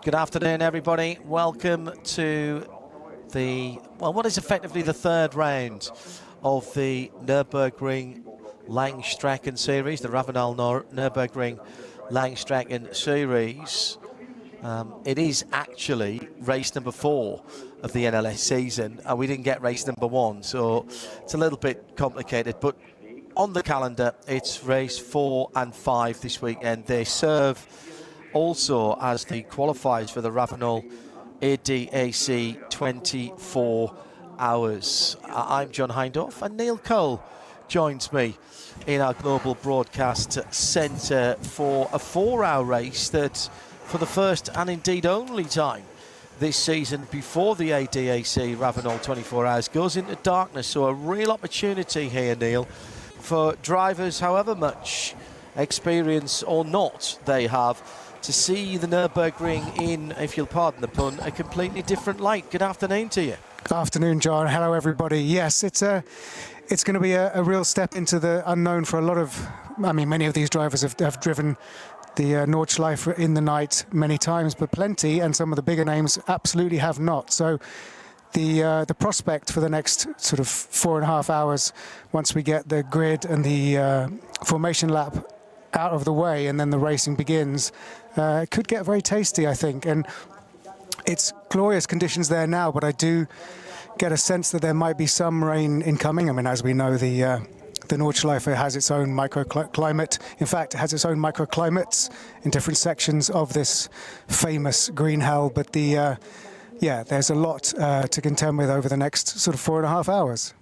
Good afternoon, everybody. Welcome to what is effectively the third round of the Nürburgring Langstrecken Series, the Ravenel Nürburgring Langstrecken Series. It is actually race number 4 of the NLS season, and we didn't get race number 1, so it's a little bit complicated. But on the calendar, it's race 4 and 5 this weekend. They serve also as the qualifiers for the Ravenel ADAC 24 hours. I'm John Hindorf, and Neil Cole joins me in our global broadcast centre for a 4-hour race that, for the first and indeed only time this season before the ADAC Ravenel 24 hours, goes into darkness. So a real opportunity here, Neil, for drivers, however much experience or not they have, to see the Nürburgring in, if you'll pardon the pun, a completely different light. Good afternoon to you. Good afternoon, John. Hello, everybody. Yes, it's going to be a real step into the unknown for a lot of, many of these drivers have driven the Nordschleife in the night many times, but plenty, and some of the bigger names absolutely have not. So the prospect for the next sort of 4.5 hours, once we get the grid and the formation lap out of the way and then the racing begins, could get very tasty, I think. And it's glorious conditions there now, but I do get a sense that there might be some rain incoming. I mean, as we know, the Nordschleife has its own microclimate. In fact, it has its own microclimates in different sections of this famous green hell. But there's a lot to contend with over the next sort of 4.5 hours.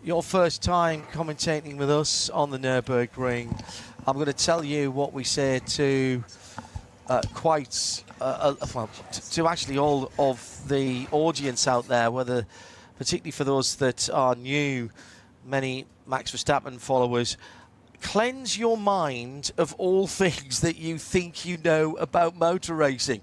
Your first time commentating with us on the Nürburgring. I'm going to tell you what we say to to actually all of the audience out there, whether particularly for those that are new, many Max Verstappen followers. Cleanse your mind of all things that you think you know about motor racing.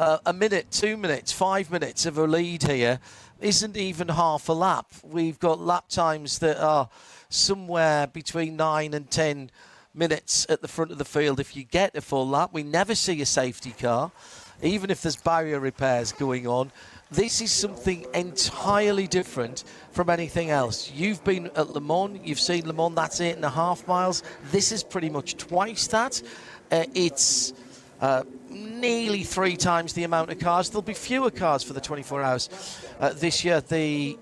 A minute, 2 minutes, 5 minutes of a lead here isn't even half a lap. We've got lap times that are somewhere between 9 and 10 minutes at the front of the field if you get a full lap. We never see a safety car, even if there's barrier repairs going on. This is something entirely different from anything else. You've been at Le Mans, you've seen Le Mans, that's 8.5 miles. This is pretty much twice that. It's nearly 3 times the amount of cars. There'll be fewer cars for the 24 hours this year. The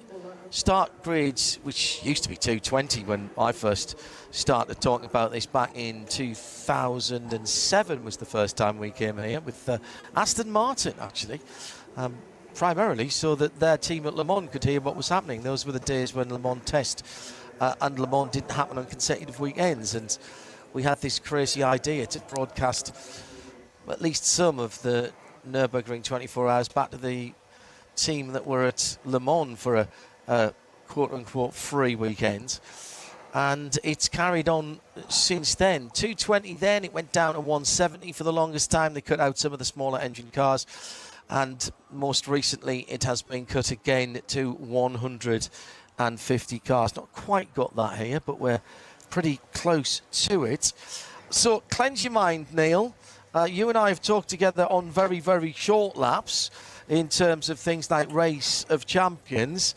start grids, which used to be 220 when I first started talking about this back in 2007 was the first time we came here with Aston Martin, actually, primarily so that their team at Le Mans could hear what was happening. Those were the days when Le Mans test and Le Mans didn't happen on consecutive weekends, and we had this crazy idea to broadcast at least some of the Nürburgring 24 hours back to the team that were at Le Mans for a quote-unquote free weekend. And it's carried on since then. 220 then, it went down to 170 for the longest time. They cut out some of the smaller engine cars. And most recently, it has been cut again to 150 cars. Not quite got that here, but we're pretty close to it. So cleanse your mind, Neil. You and I have talked together on very, very short laps in terms of things like Race of Champions.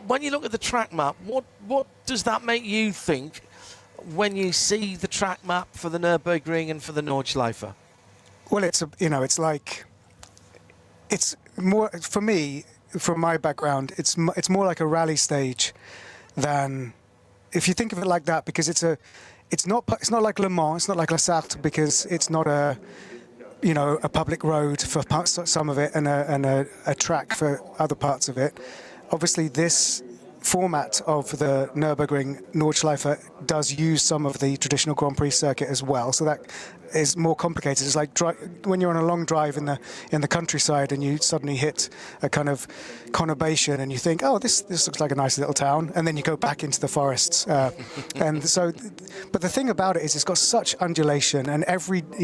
When you look at the track map, what does that make you think when you see the track map for the Nürburgring and for the Nordschleife? Well, it's more, for me, from my background, it's more like a rally stage than, if you think of it like that, because it's not like Le Mans, it's not like La Sarthe, because it's not a public road for some of it and a track for other parts of it. Obviously, this format of the Nürburgring Nordschleife does use some of the traditional Grand Prix circuit as well, so that is more complicated. It's like when you're on a long drive in the countryside and you suddenly hit a kind of conurbation and you think, oh, this looks like a nice little town, and then you go back into the forests. And so, but the thing about it is it's got such undulation and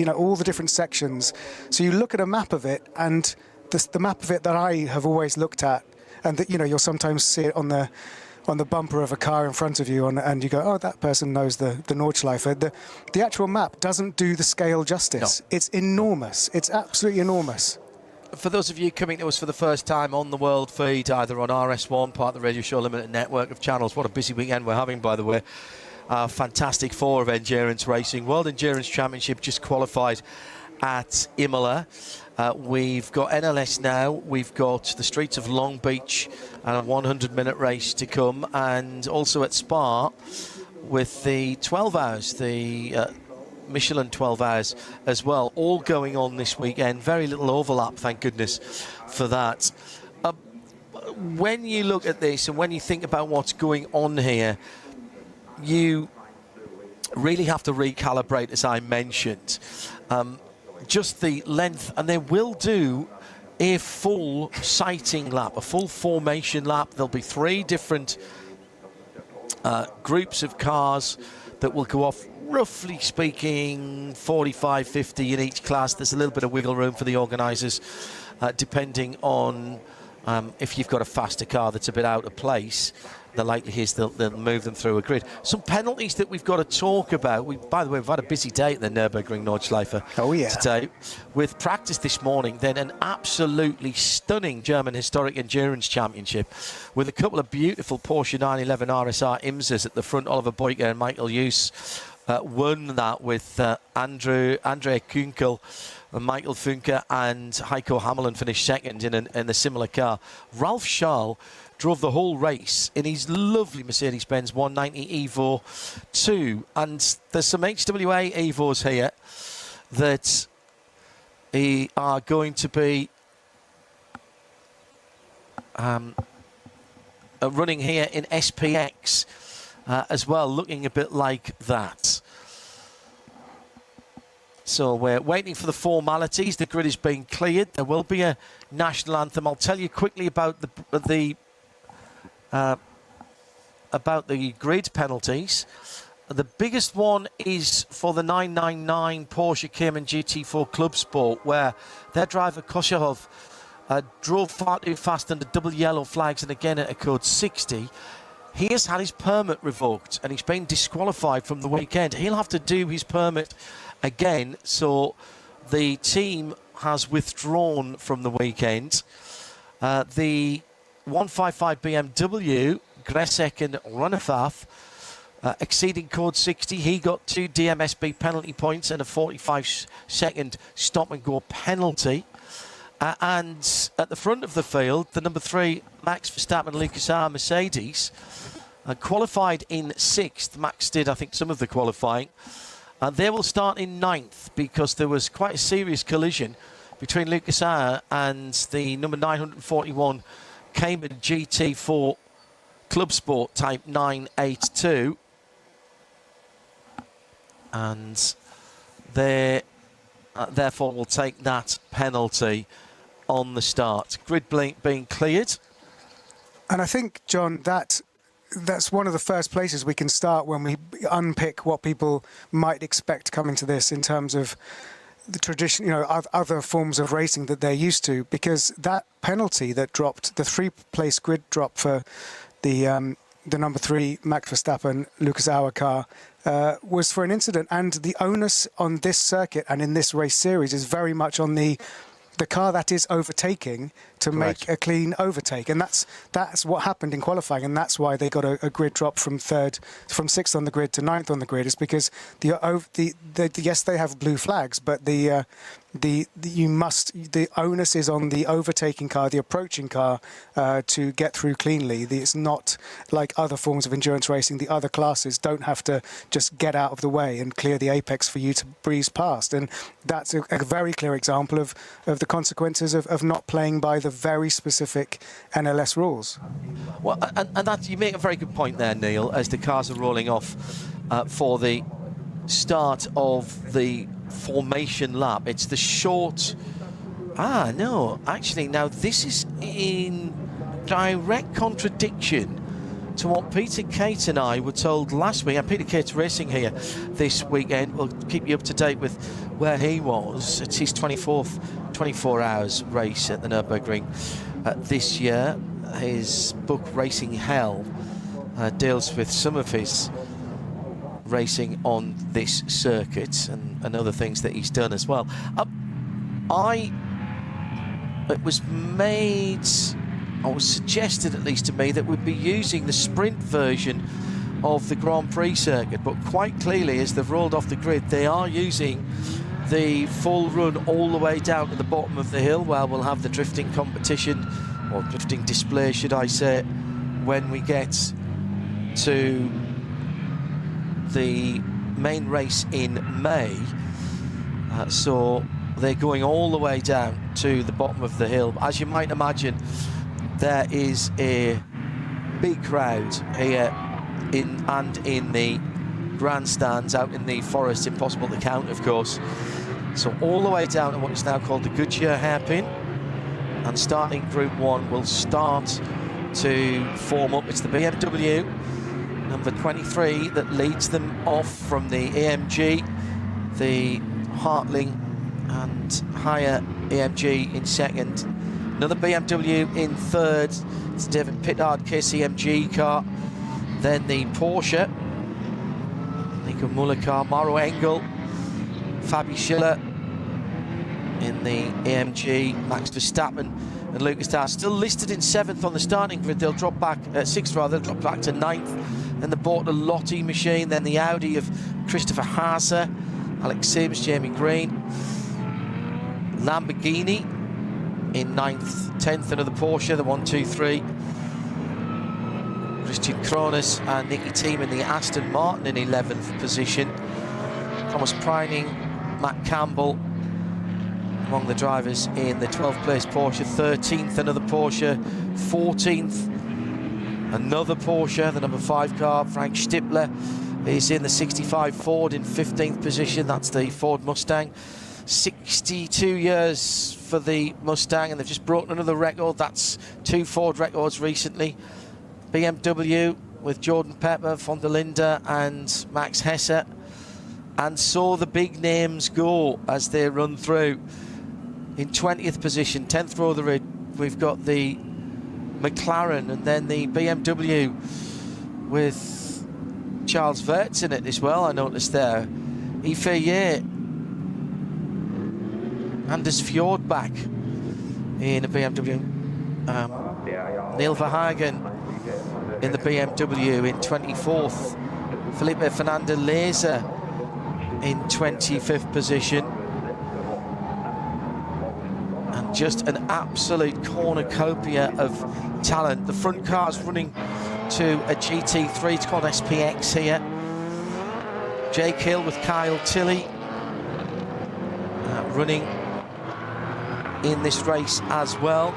all the different sections. So you look at a map of it, and the map of it that I have always looked at, and that you'll sometimes see it on the on the bumper of a car in front of you, and you go, oh, that person knows the Nordschleife. The actual map doesn't do the scale justice. No. It's enormous. It's absolutely enormous. For those of you coming to us for the first time on the world feed, either on RS1, part of the Radio Show Limited network of channels, what a busy weekend we're having, by the way. Fantastic four of endurance racing. World Endurance Championship just qualified at Imola. We've got NLS now. We've got the streets of Long Beach and a 100-minute race to come. And also at Spa with the 12 hours, the Michelin 12 hours as well, all going on this weekend. Very little overlap, thank goodness for that. When you look at this and when you think about what's going on here, you really have to recalibrate, as I mentioned, just the length, and they will do a full sighting lap, a full formation lap. There'll be 3 different groups of cars that will go off, roughly speaking 45, 50 in each class. There's a little bit of wiggle room for the organisers, depending on if you've got a faster car that's a bit out of place. The likelihood is they'll move them through a grid. Some penalties that we've got to talk about. By the way, we've had a busy day at the Nürburgring Nordschleife today. With practice this morning, then an absolutely stunning German Historic Endurance Championship with a couple of beautiful Porsche 911 RSR IMSAs at the front. Oliver Boyka and Michael Hughes won that with Andre Kunkel, Michael Funke and Heiko Hammelin finished second in a similar car. Ralf Scharl drove the whole race in his lovely Mercedes-Benz 190 Evo 2. And there's some HWA Evos here that are going to be running here in SPX as well, looking a bit like that. So we're waiting for the formalities. The grid is being cleared. There will be a national anthem. I'll tell you quickly about the grid penalties. The biggest one is for the 999 Porsche Cayman GT4 Club Sport, where their driver Kosharov drove far too fast under double yellow flags and again at a code 60. He has had his permit revoked and he's been disqualified from the weekend. He'll have to do his permit again, so the team has withdrawn from the weekend. The 155 BMW, Gresek and Runefaf, exceeding code 60. He got 2 DMSB penalty points and a 45-second stop-and-go penalty. And at the front of the field, the number 3, Max Verstappen, Lucas R. Mercedes, qualified in 6th. Max did, I think, some of the qualifying. And they will start in 9th because there was quite a serious collision between Lucas R. and the number 941 Cayman GT4 Club Sport Type 982. And they therefore will take that penalty on the start. Grid being cleared. And I think, John, that's one of the first places we can start when we unpick what people might expect coming to this in terms of the tradition, other forms of racing that they're used to, because that penalty that dropped, the 3-place grid drop for the number 3 Max Verstappen Lucas Auer car, was for an incident, and the onus on this circuit and in this race series is very much on the car that is overtaking to make a clean overtake, and that's what happened in qualifying, and that's why they got a grid drop from 6th on the grid to 9th on the grid, is because yes, they have blue flags, but the onus is on the overtaking car, the approaching car, to get through cleanly. It's not like other forms of endurance racing. The other classes don't have to just get out of the way and clear the apex for you to breeze past, and that's a very clear example of the consequences of not playing by the very specific NLS rules. Well, and that, you make a very good point there, Neil, as the cars are rolling off for the start of the formation lap. It's the short... no, actually, now this is in direct contradiction to what Peter Kate and I were told last week. And Peter Kate's racing here this weekend. We'll keep you up to date with where he was. It's his 24 hours race at the Nürburgring this year. His book, Racing Hell, deals with some of his racing on this circuit and other things that he's done as well. It was made, or was suggested at least to me, that we'd be using the sprint version of the Grand Prix circuit, but quite clearly, as they've rolled off the grid, they are using the full run all the way down to the bottom of the hill, where we'll have the drifting competition, or drifting display should I say, when we get to the main race in May. So they're going all the way down to the bottom of the hill. As you might imagine, there is a big crowd here in the grandstands out in the forest, impossible to count of course. So all the way down to what is now called the Goodyear hairpin, and starting Group 1 will start to form up. It's the BMW number 23 that leads them off from the AMG, the Hartling and higher AMG in second. Another BMW in third. It's David Pittard KCMG car. Then the Porsche, Nico Müller car, Mauro Engel, Fabi Schiller in the AMG, Max Verstappen and Lucas Tarr still listed in 7th on the starting grid. They'll drop back, 6th rather, they'll drop back to 9th. Then the Bortolotti machine, then the Audi of Christopher Haase, Alex Sims, Jamie Green. Lamborghini in 9th, 10th, another Porsche, the 1-2-3. Christian Kronos and Nicky Thiem in the Aston Martin in 11th position. Thomas Preining, Matt Campbell among the drivers in the 12th place Porsche. 13th, another Porsche. 14th, another Porsche, the number 5 car. Frank Stippler is in the 65 Ford in 15th position. That's the Ford Mustang. 62 years for the Mustang, and they've just broken another record. That's 2 Ford records recently. BMW with Jordan Pepper, von der Linde and Max Hesse. And so the big names go as they run through. In 20th position, 10th row of the grid, we've got the McLaren and then the BMW with Charles Verts in it as well, I noticed there. Ifeye, Anders Fjordbach in a BMW. Neil Verhagen in the BMW in 24th. Felipe Fernando Laser in 25th position. And just an absolute cornucopia of talent. The front car's running to a GT3, it's called SPX here. Jake Hill with Kyle Tilley running in this race as well.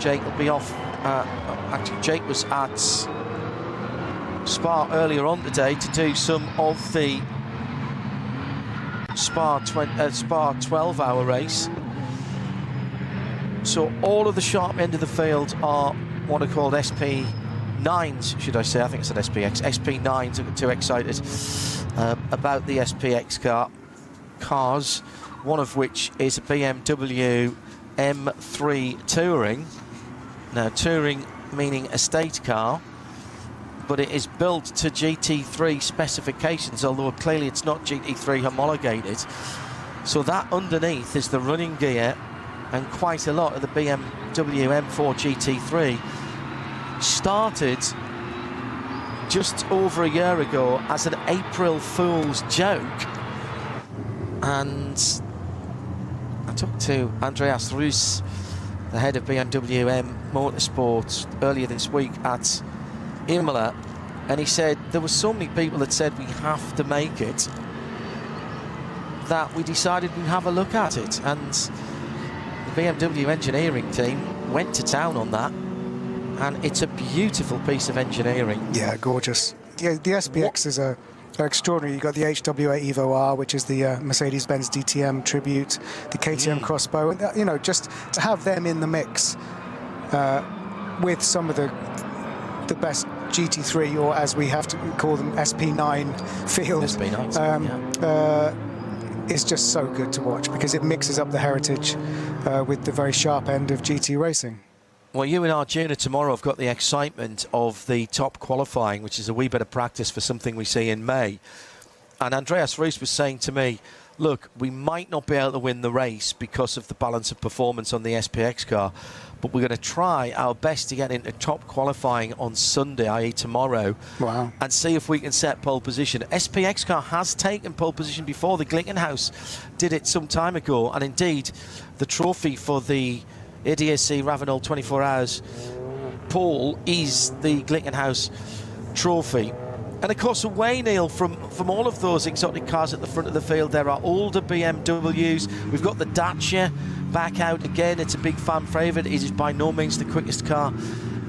Jake will be off. Actually, Jake was at Spa earlier on today to do some of the Spa 12-hour race. So all of the sharp end of the field are what are called SP9s, should I say? I think it's an SPX. SP9s. I got too excited about the SPX cars. One of which is a BMW M3 Touring. Now, Touring meaning estate car, but it is built to GT3 specifications, although clearly it's not GT3 homologated. So that underneath is the running gear, and quite a lot of the BMW M4 GT3 started just over a year ago as an April Fool's joke. And I talked to Andreas Russ, the head of BMW M Motorsport, earlier this week at Imola, and he said there were so many people that said we have to make it that we decided we'd have a look at it, and the BMW engineering team went to town on that, and it's a beautiful piece of engineering. Yeah, gorgeous. Yeah, the SPXs are extraordinary. You've got the HWA Evo R, which is the Mercedes-Benz DTM tribute, the KTM Crossbow, and you know, just to have them in the mix with some of the best GT3, or as we have to call them, SP9 fields, is just so good to watch, because it mixes up the heritage with the very sharp end of GT racing. Well, you and Arjuna tomorrow have got the excitement of the top qualifying, which is a wee bit of practice for something we see in May. And Andreas Reus was saying to me, look, we might not be able to win the race because of the balance of performance on the SPX car, but we're going to try our best to get into top qualifying on Sunday, i.e. tomorrow, Wow. and see if we can set pole position. SPX car has taken pole position before. The Glickenhaus did it some time ago, and indeed the trophy for the ADAC Ravenel 24 Hours pole is the Glickenhaus trophy. And of course, away, Neil, from all of those exotic cars at the front of the field, there are older BMWs. We've got the Dacia back out again. It's a big fan favourite. It is by no means the quickest car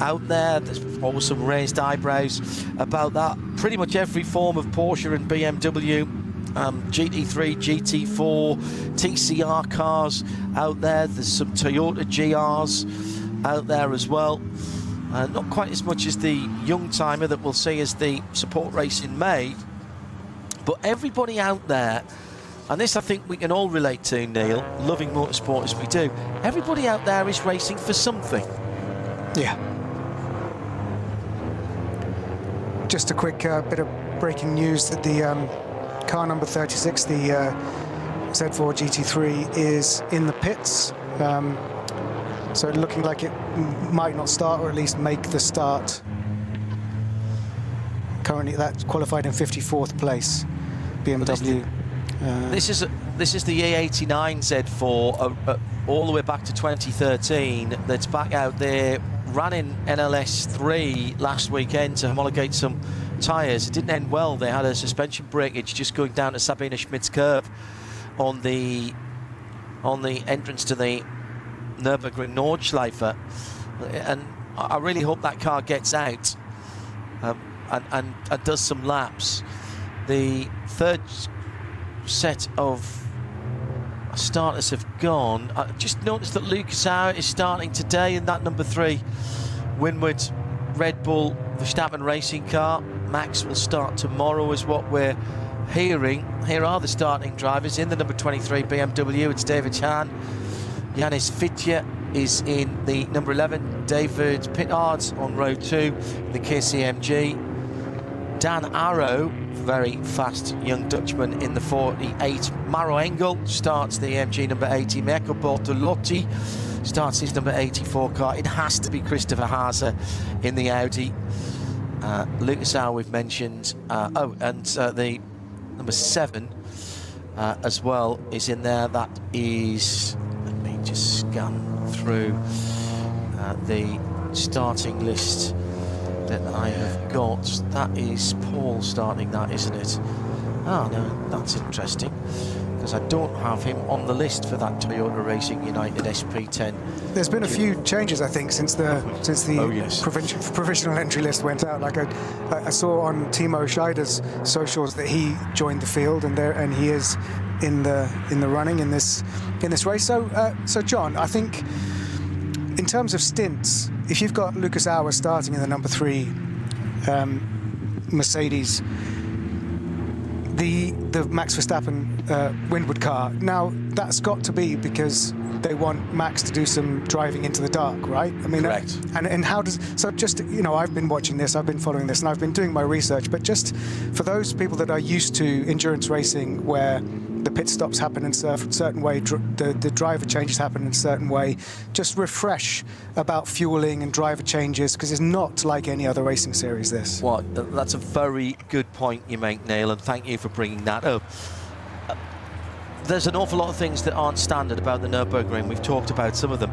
out there. There's always some raised eyebrows about that. Pretty much every form of Porsche and BMW, GT3, GT4, TCR cars out there. There's some Toyota GRs out there as well. Not quite as much as the young timer that we'll see as the support race in May, but everybody out there, and this I think we can all relate to, Neil, loving motorsport as we do, everybody out there is racing for something. Yeah. Just a quick bit of breaking news that the car number 36, the Z4 GT3, is in the pits. So looking like it might not start, or at least make the start. Currently, that's qualified in 54th place. BMW. This is the E89 Z4 all the way back to 2013. That's back out there. Ran in NLS3 last weekend to homologate some tyres. It didn't end well. They had a suspension breakage just going down to Sabine Schmidt's curve on the entrance to the Nürburgring Nordschleife, and I really hope that car gets out and does some laps. The third set of starters have gone. I just noticed that Lucas Auer is starting today in that number 3 Windward Red Bull Verstappen racing car. Max will start tomorrow is what we're hearing. Here are the starting drivers. In the number 23 BMW, it's David Hahn. Yanis Fitje is in the number 11. David Pittard on row 2, the KCMG. Dan Arrow, very fast young Dutchman, in the 48. Maro Engel starts the AMG number 80. Mirko Bortolotti starts his number 84 car. It has to be Christopher Haase in the Audi. Lucas Auer we've mentioned. The number 7 as well is in there. That is... just scan through the starting list that I have got. That is Paul starting that, isn't it? Oh no, that's interesting, because I don't have him on the list for that Toyota Racing United SP10. There's been a few changes, I think, since the provisional entry list went out. Like I saw on Timo Scheider's socials that he joined the field, and he is in the running in this race. So John, I think in terms of stints, if you've got Lucas Auer starting in the number 3 Mercedes, the Max Verstappen Windward car, now that's got to be because they want Max to do some driving into the dark, right? I mean, correct. And how does, so just, you know, I've been watching this, I've been following this, and I've been doing my research, but just for those people that are used to endurance racing where the pit stops happen in a certain way, the driver changes happen in a certain way, just refresh about fueling and driver changes, because it's not like any other racing series, this. Well, that's a very good point you make, Neil, and thank you for bringing that up. There's an awful lot of things that aren't standard about the Nürburgring. We've talked about some of them.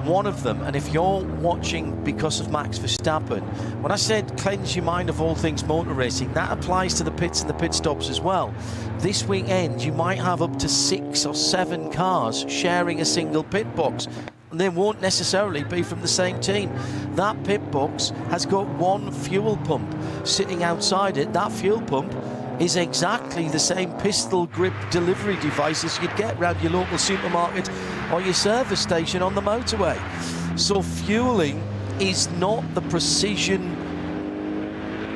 One of them, and if you're watching because of Max Verstappen, when I said cleanse your mind of all things motor racing, that applies to the pits and the pit stops as well. This weekend, you might have up to 6 or 7 cars sharing a single pit box. And they won't necessarily be from the same team. That pit box has got one fuel pump sitting outside it. That fuel pump is exactly the same pistol grip delivery device as you'd get around your local supermarket or your service station on the motorway. So fueling is not the precision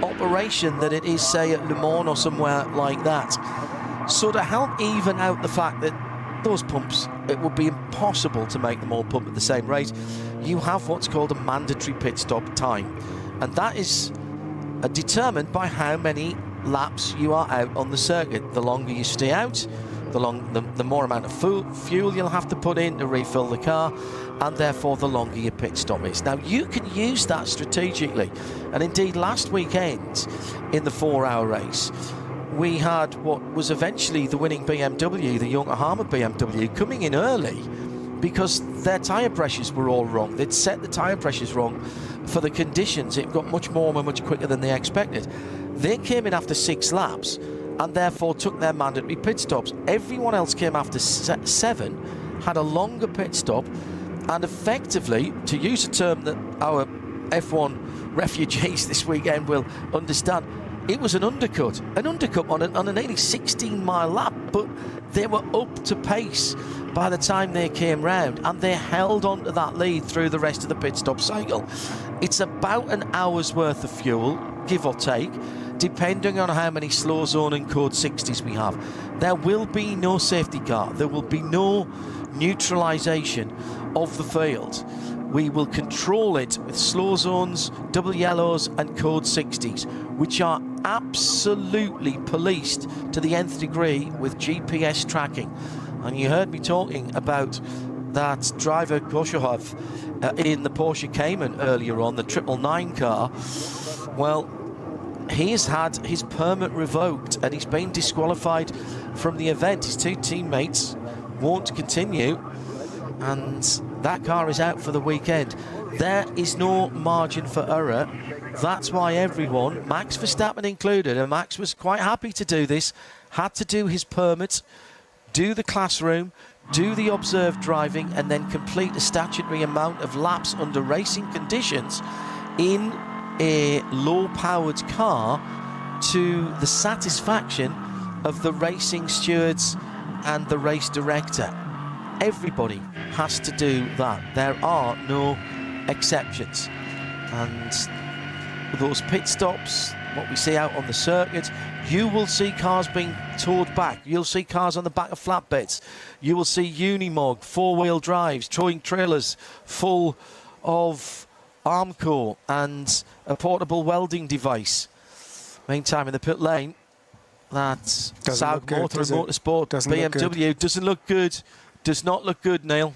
operation that it is, say, at Le Mans or somewhere like that. So to help even out the fact that those pumps, it would be impossible to make them all pump at the same rate. You have what's called a mandatory pit stop time, and that is determined by how many laps you are out on the circuit. The longer you stay out, the more amount of fuel you'll have to put in to refill the car, and therefore the longer your pit stop is. Now, you can use that strategically, and indeed last weekend in the 4-hour race, we had what was eventually the winning BMW, the Yokohama BMW, coming in early because their tyre pressures were all wrong. They'd set the tyre pressures wrong for the conditions. It got much warmer, much quicker than they expected. They came in after 6 laps and therefore took their mandatory pit stops. Everyone else came after 7, had a longer pit stop, and effectively, to use a term that our F1 refugees this weekend will understand, it was an undercut on a nearly 16-mile lap, but they were up to pace by the time they came round, and they held on to that lead through the rest of the pit stop cycle. It's about an hour's worth of fuel, give or take, depending on how many slow zone and code 60s we have. There will be no safety car. There will be no neutralisation of the field. We will control it with slow zones, double yellows and code 60s, which are absolutely policed to the nth degree with GPS tracking. And you heard me talking about that driver Koshehov in the Porsche Cayman earlier on, the 999 car. Well, he has had his permit revoked and he's been disqualified from the event. His 2 teammates won't continue, and that car is out for the weekend. There is no margin for error. That's why everyone, Max Verstappen included, and Max was quite happy to do this, had to do his permit, do the classroom, do the observed driving, and then complete a statutory amount of laps under racing conditions in a low-powered car to the satisfaction of the racing stewards and the race director. Everybody has to do that. There are no exceptions. And those pit stops, what we see out on the circuit, you will see cars being towed back. You'll see cars on the back of flatbeds. You will see Unimog, 4-wheel drives, towing trailers full of Armco and a portable welding device. Meantime, in the pit lane, that South Motor and Motorsport BMW doesn't look good. Does not look good, Neil.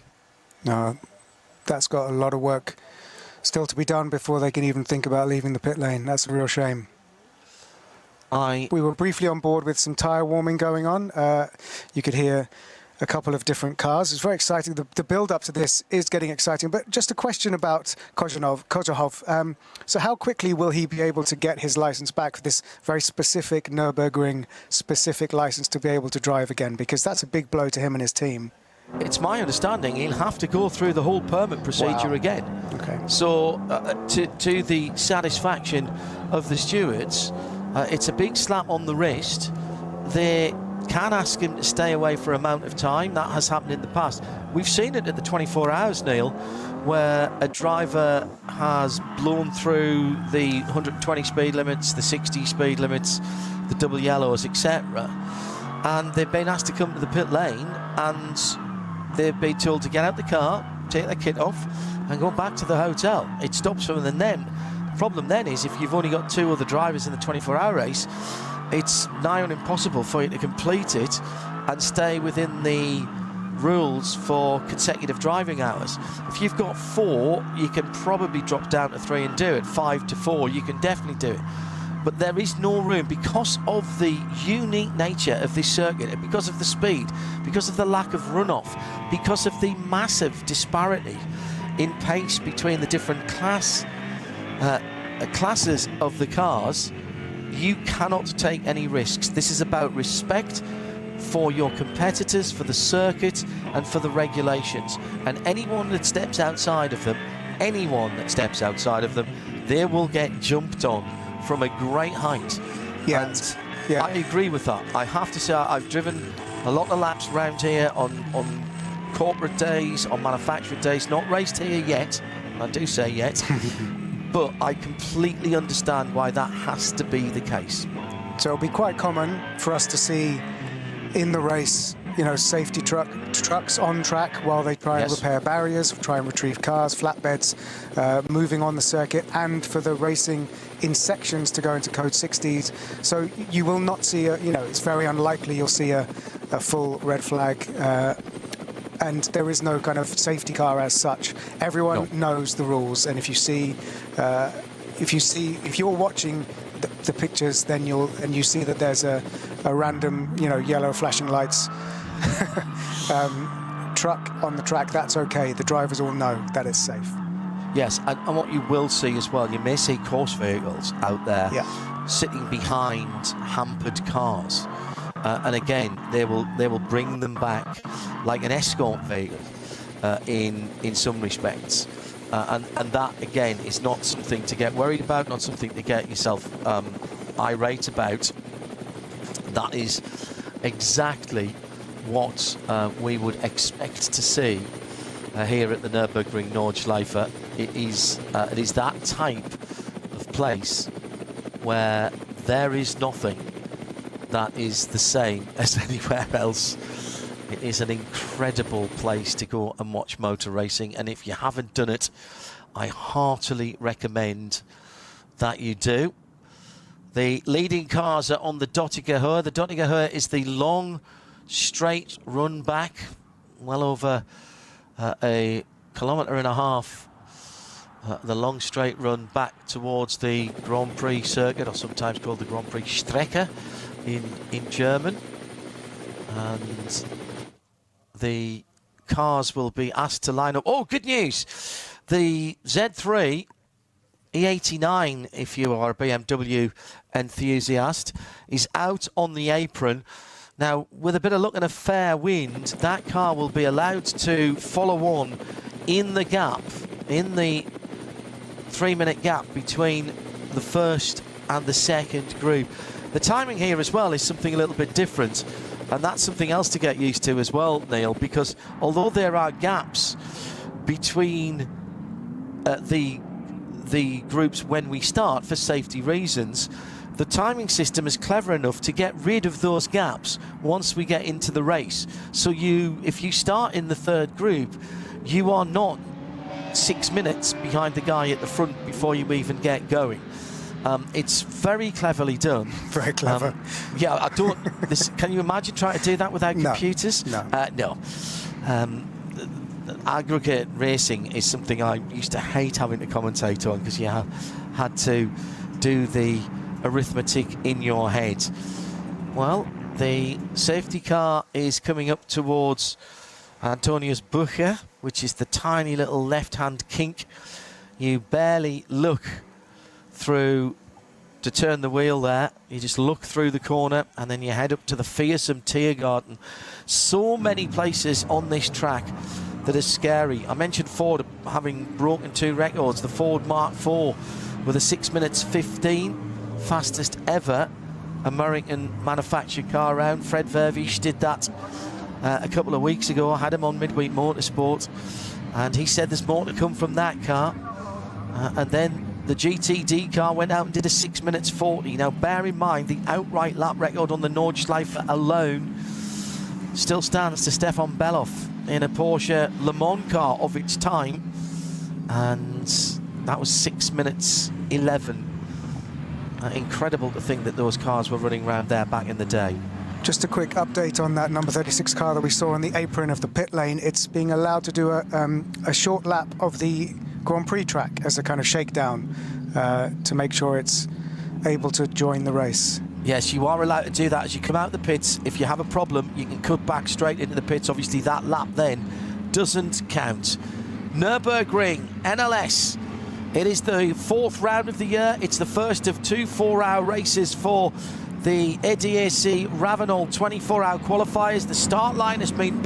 No, that's got a lot of work still to be done before they can even think about leaving the pit lane. That's a real shame. We were briefly on board with some tyre warming going on. You could hear a couple of different cars. It's very exciting. The build-up to this is getting exciting. But just a question about Koshehov. So how quickly will he be able to get his license back for this very specific Nürburgring specific license to be able to drive again? Because that's a big blow to him and his team. It's my understanding he'll have to go through the whole permit procedure again. Okay. So to the satisfaction of the stewards, it's a big slap on the wrist. They can ask him to stay away for an amount of time. That has happened in the past. We've seen it at the 24 hours, Neil, where a driver has blown through the 120 speed limits, the 60 speed limits, the double yellows, etc. And they've been asked to come to the pit lane, and they've been told to get out the car, take their kit off, and go back to the hotel. It stops them, and then the problem then is if you've only got 2 other drivers in the 24-hour race, it's nigh on impossible for you to complete it and stay within the rules for consecutive driving hours. If you've got 4, you can probably drop down to 3 and do it. 5 to 4, you can definitely do it. But there is no room because of the unique nature of this circuit, and because of the speed, because of the lack of runoff, because of the massive disparity in pace between the different classes of the cars. You cannot take any risks. This is about respect for your competitors, for the circuit, and for the regulations. And anyone that steps outside of them, they will get jumped on from a great height. Yeah. And I agree with that. I have to say, I've driven a lot of laps around here on corporate days, on manufacturing days, not raced here yet. I do say yet. But I completely understand why that has to be the case. So it'll be quite common for us to see in the race safety trucks on track while they try and repair barriers, try and retrieve cars, flatbeds, moving on the circuit, and for the racing in sections to go into code 60s. So you will not see it's very unlikely you'll see a full red flag. And there is no kind of safety car as such. Everyone knows the rules, and if you're watching the pictures, then you see that there's a random yellow flashing lights truck on the track. That's okay. The drivers all know that it's safe. Yes, and what you will see as well, you may see course vehicles out there sitting behind hampered cars. And again, they will bring them back like an escort vehicle in some respects, and that again is not something to get worried about, not something to get yourself irate about. That is exactly what we would expect to see here at the Nürburgring Nordschleife. It is that type of place where there is nothing that is the same as anywhere else. It is an incredible place to go and watch motor racing, and if you haven't done it, I heartily recommend that you do. The leading cars are on the Dottiger Höhe. The Dottiger Höhe is the long, straight run back, well over a kilometre and a half. The long straight run back towards the Grand Prix circuit, or sometimes called the Grand Prix Strecke in German. And the cars will be asked to line up. Oh, good news! The Z3 E89, if you are a BMW enthusiast, is out on the apron. Now, with a bit of luck and a fair wind, that car will be allowed to follow on in the gap, in the 3-minute gap between the first and the second group. The timing here as well is something a little bit different, and that's something else to get used to as well, Neil, because although there are gaps between the groups when we start for safety reasons, the timing system is clever enough to get rid of those gaps once we get into the race. So if you start in the third group, you are not 6 minutes behind the guy at the front before you even get going. It's very cleverly done. Very clever. Yeah, I don't. Can you imagine trying to do that without computers? No. Aggregate racing is something I used to hate having to commentate on, because you had to do the arithmetic in your head. Well, the safety car is coming up towards Antonius Bucher, which is the tiny little left-hand kink. You barely look through to turn the wheel there. You just look through the corner and then you head up to the fearsome Tiergarten. So many places on this track that are scary. I mentioned Ford having broken 2 records. The Ford Mark IV with a 6 minutes 15, fastest ever American manufactured car round. Fred Vervisch did that a couple of weeks ago. I had him on Midweek Motorsport, and he said there's more to come from that car. And then the GTD car went out and did a 6 minutes 40. Now, bear in mind, the outright lap record on the Nordschleife alone still stands to Stefan Beloff in a Porsche Le Mans car of its time, and that was 6 minutes 11. Incredible to think that those cars were running around there back in the day. Just a quick update on that number 36 car that we saw on the apron of the pit lane. It's being allowed to do a short lap of the Grand Prix track as a kind of shakedown to make sure it's able to join the race. Yes, you are allowed to do that as you come out the pits. If you have a problem, you can cut back straight into the pits. Obviously, that lap then doesn't count. Nürburgring, NLS. It is the 4th round of the year. It's the first of 2 4-hour races for the EDAC Ravenel 24-hour qualifiers. The start line has been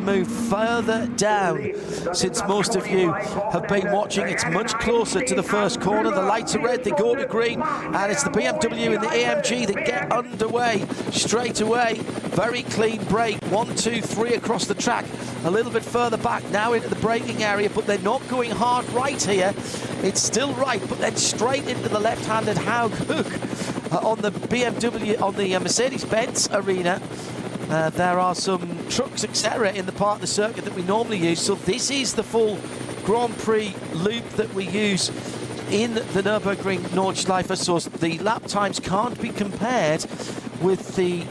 moved further down since most of you have been watching. It's much closer to the first corner. The lights are red, they go to green, and it's the BMW and the AMG that get underway straight away. Very clean break, 1, 2, 3 across the track. A little bit further back now into the braking area, but they're not going hard right here. It's still right, but then straight into the left-handed Haug Hook on the BMW, on the Mercedes-Benz arena. there are some trucks, etc., in the part of the circuit that we normally use. So this is the full Grand Prix loop that we use in the Nürburgring Nordschleife. So the lap times can't be compared with the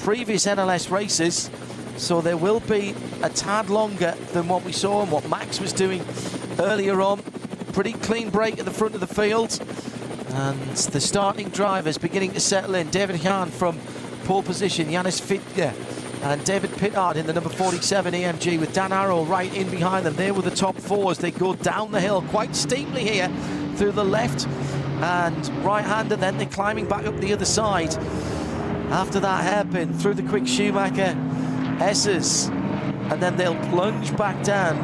previous NLS races. So they will be a tad longer than what we saw and what Max was doing earlier on. Pretty clean break at the front of the field. And the starting drivers beginning to settle in. David Hahn from pole position, Janis Fitge and David Pittard in the number 47 EMG with Dan Arrow right in behind them. They were the top four as they go down the hill quite steeply here through the left and right-hander. Then they're climbing back up the other side. After that hairpin through the quick Schumacher S's, and then they'll plunge back down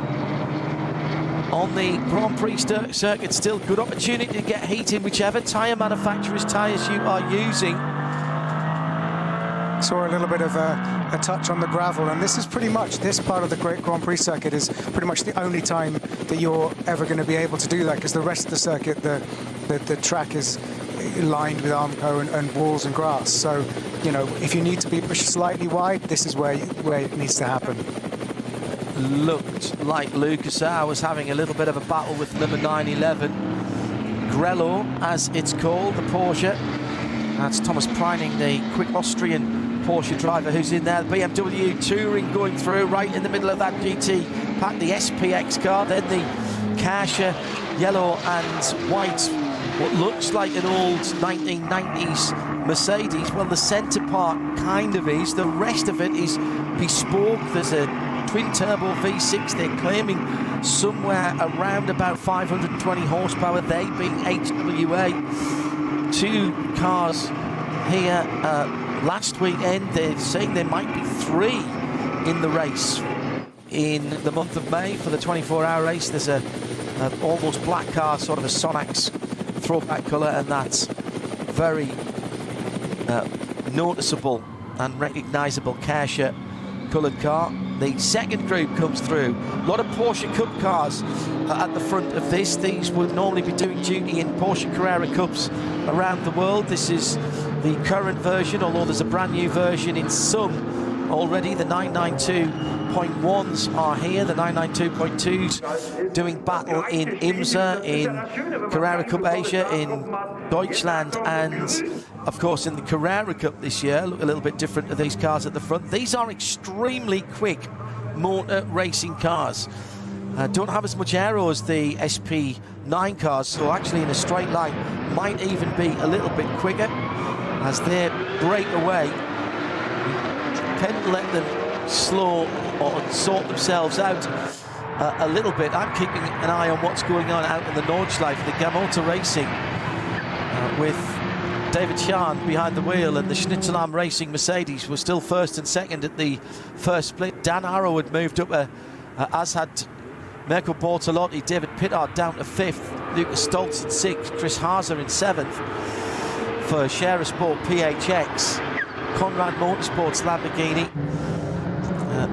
on the Grand Prix circuit. Still good opportunity to get heat in whichever tyre manufacturer's tyres you are using. Saw a little bit of a touch on the gravel, and this is pretty much, this part of the Great Grand Prix circuit is pretty much the only time that you're ever going to be able to do that, because the rest of the circuit, the track is lined with Armco and walls and grass. So, you know, if you need to be pushed slightly wide, this is where it needs to happen. Looked like Lucas Auer was having a little bit of a battle with number 911 Grello, as it's called, the Porsche. That's Thomas Preining, the quick Austrian Porsche driver who's in there. The BMW Touring going through right in the middle of that GT pack, the SPX car, then the Kasia yellow and white, what looks like an old 1990s Mercedes. Well, the centre part kind of is, the rest of it is bespoke. There's a twin-turbo V6 they're claiming somewhere around about 520 horsepower, they being HWA. Two cars here last weekend. They're saying there might be three in the race in the month of May for the 24-hour race. There's a almost black car, sort of a Sonax throwback colour, and that's very noticeable and recognisable Kasia coloured car. The second group comes through. A lot of Porsche Cup cars at the front of this. These would normally be doing duty in Porsche Carrera Cups around the world. This is the current version, although there's a brand new version in some already. The 992.1s are here. The 992.2s doing battle in IMSA, in Carrera Cup Asia, in Deutschland, and of course in the Carrera Cup this year. Look a little bit different to these cars at the front. These are extremely quick motor racing cars. Don't have as much aero as the SP9 cars, so actually in a straight line might even be a little bit quicker as they break away. You tend to let them slow or sort themselves out a little bit. I'm keeping an eye on what's going on out in the Nordschleife, the Gamota Racing, with David Hahn behind the wheel, and the Schnitzelarm Racing Mercedes was still first and second at the first split. Dan Arrow had moved up, as had Mirko Bortolotti. David Pittard down to fifth, Lucas Stoltz in sixth, Chris Haase in seventh for Scherer Sport PHX. Conrad Motorsports Lamborghini,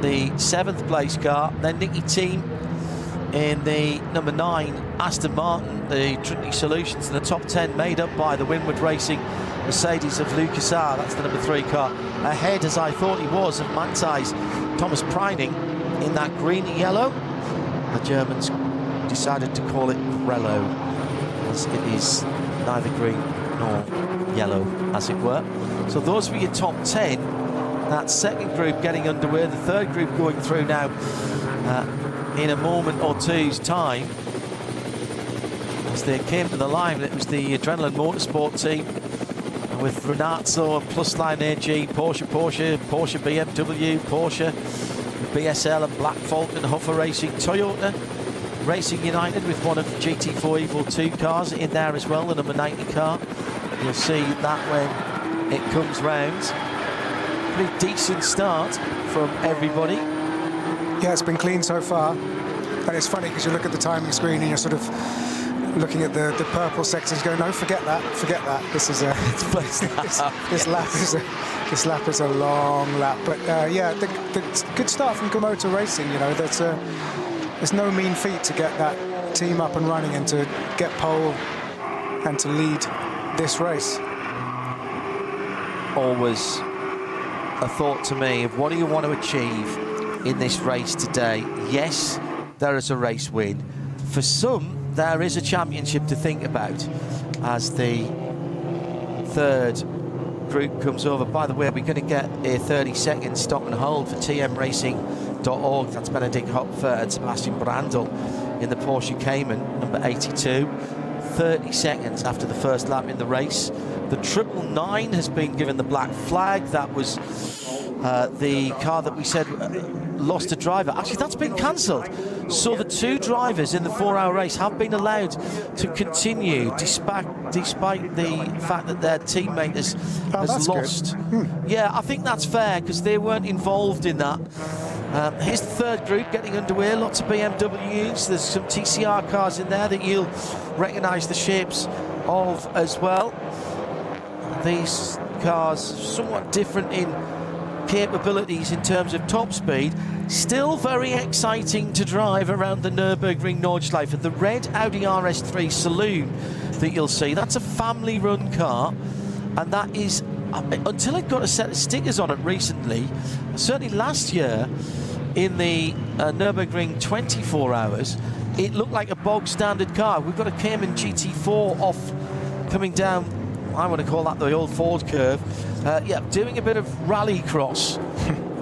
the seventh place car. Then Nicky Thiem in the number 9 Aston Martin. The Trinity Solutions in the top 10 made up by the Winward Racing Mercedes of Lucas Auer. That's the number 3 car. Ahead, as I thought he was, of Manthey's Thomas Preining in that green and yellow. The Germans decided to call it Grello, as it is neither green nor yellow, as it were. So those were your top 10. That second group getting underway. The third group going through now in a moment or two's time. As they came to the line, it was the Adrenaline Motorsport team with Renazzo and Plusline AG, Porsche, BMW, Porsche, BSL and Black Falcon, Huffer Racing, Toyota Racing United with one of GT4 Evo 2 cars in there as well, the number 90 car. You'll see that when it comes round. Pretty decent start from everybody. Yeah, it's been clean so far. And it's funny because you look at the timing screen and you're sort of looking at the purple sections going, no, forget that. This is a this lap is a long lap. But yeah, the good start from Gamota Racing. You know, there's no mean feat to get that team up and running and to get pole and to lead this race. Always a thought to me of what do you want to achieve in this race today. Yes, there is a race win. For some, there is a championship to think about as the third group comes over. By the way, we're going to get a 30-second stop and hold for tmracing.org. That's Benedict Hopfer and Sebastian Brandl in the Porsche Cayman, number 82. 30 seconds after the first lap in the race. The 999 has been given the black flag. That was the car that we said lost a driver. Actually, that's been cancelled. So the two drivers in the 4-hour race have been allowed to continue despite the fact that their teammate has lost. Yeah, I think that's fair because they weren't involved in that. Here's the third group getting underway. Lots of BMWs. There's some TCR cars in there that you'll recognise the shapes of as well. These cars somewhat different in capabilities in terms of top speed. Still very exciting to drive around the Nürburgring Nordschleife. The red Audi RS3 Saloon that you'll see, that's a family-run car, and that is, until it got a set of stickers on it recently, certainly last year in the Nürburgring 24 hours, it looked like a bog standard car. We've got a Cayman GT4 off coming down, I want to call that the old Ford curve. Yeah, doing a bit of rally cross. I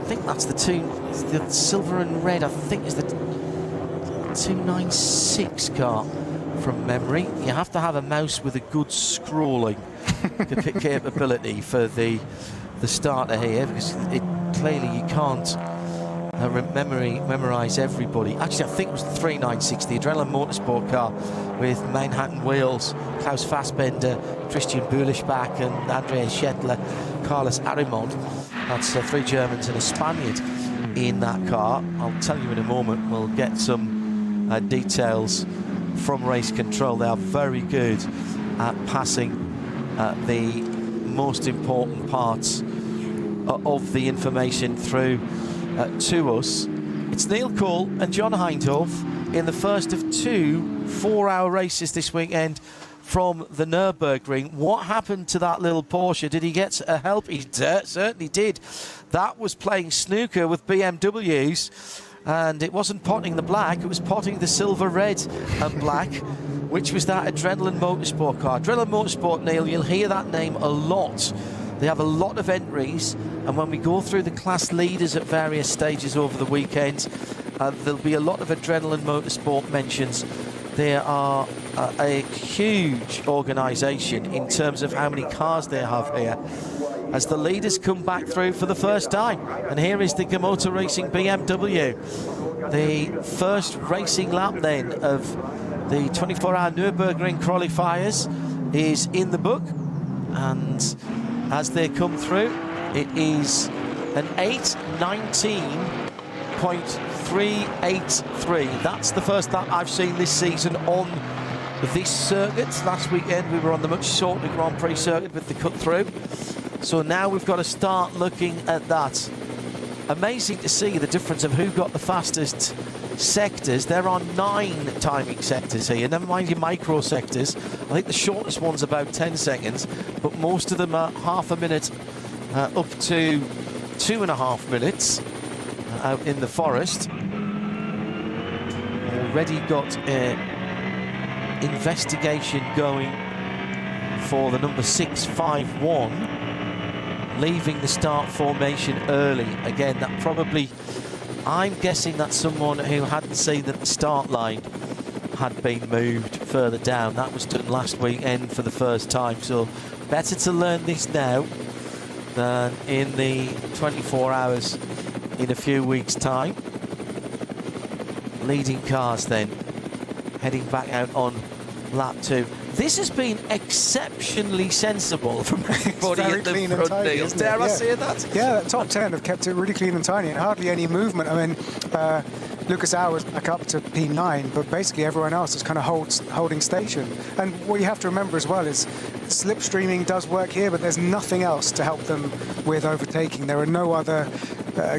think that's the silver and red, I think is the 296 car from memory. You have to have a mouse with a good scrolling capability for the starter here, because clearly you can't memorise everybody. Actually, I think it was the 396, the Adrenaline Motorsport car with Manhattan wheels, Klaus Fassbender, Christian Bulischbach and Andreas Schettler, Carlos Arimont. That's three Germans and a Spaniard in that car. I'll tell you in a moment. We'll get some details from race control. They are very good at passing the most important parts of the information through to us. It's Neil Cole and John Hindhaugh in the first of two 4-hour races this weekend from the Nürburgring. What happened to that little Porsche? Did he get a help? He certainly did. That was playing snooker with BMWs, and it wasn't potting the black, it was potting the silver, red and black, which was that Adrenaline Motorsport car. Adrenaline Motorsport, Neil, you'll hear that name a lot. They have a lot of entries, and when we go through the class leaders at various stages over the weekend, there'll be a lot of Adrenaline Motorsport mentions. They are a huge organisation in terms of how many cars they have here, as the leaders come back through for the first time. And here is the Gamoto Racing BMW. The first racing lap then of the 24-hour Nürburgring qualifiers is in the book, and as they come through, it is an 8:19.383. That's the first lap I've seen this season on this circuit. Last weekend we were on the much shorter Grand Prix circuit with the cut through. So now we've got to start looking at that. Amazing to see the difference of who got the fastest sectors. There are 9 timing sectors here, never mind your micro sectors. I think the shortest one's about 10 seconds, but most of them are half a minute up to 2.5 minutes out in the forest. Already got an investigation going for the number 651 leaving the start formation early. Again, that probably, I'm guessing that's someone who hadn't seen that the start line had been moved further down. That was done last weekend for the first time, so better to learn this now than in the 24 hours in a few weeks' time. Leading cars then heading back out on lap 2. This has been exceptionally sensible from everybody at the front, Neil. Dare I say that? Yeah, the top 10 have kept it really clean and tiny, and hardly any movement. I mean, Lucas Hour was back up to P9, but basically everyone else is kind of holding station. And what you have to remember as well is slipstreaming does work here, but there's nothing else to help them with overtaking. There are no other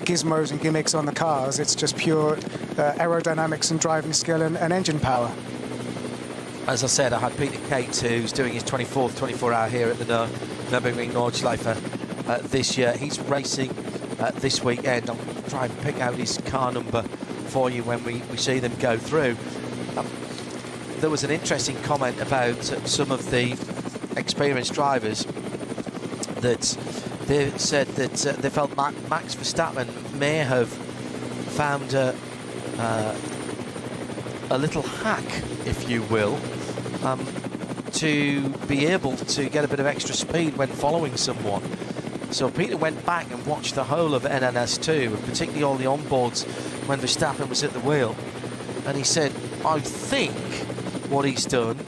gizmos and gimmicks on the cars. It's just pure aerodynamics and driving skill and engine power. As I said, I had Peter Cates, who's doing his 24th 24-hour here at the Nürburgring Nordschleife this year. He's racing this weekend. I'll try and pick out his car number for you when we see them go through. There was an interesting comment about some of the experienced drivers that they said that they felt Max Verstappen may have found a little hack, if you will, to be able to get a bit of extra speed when following someone. So Peter went back and watched the whole of NNS2, and particularly all the onboards when Verstappen was at the wheel, and he said, I think what he's done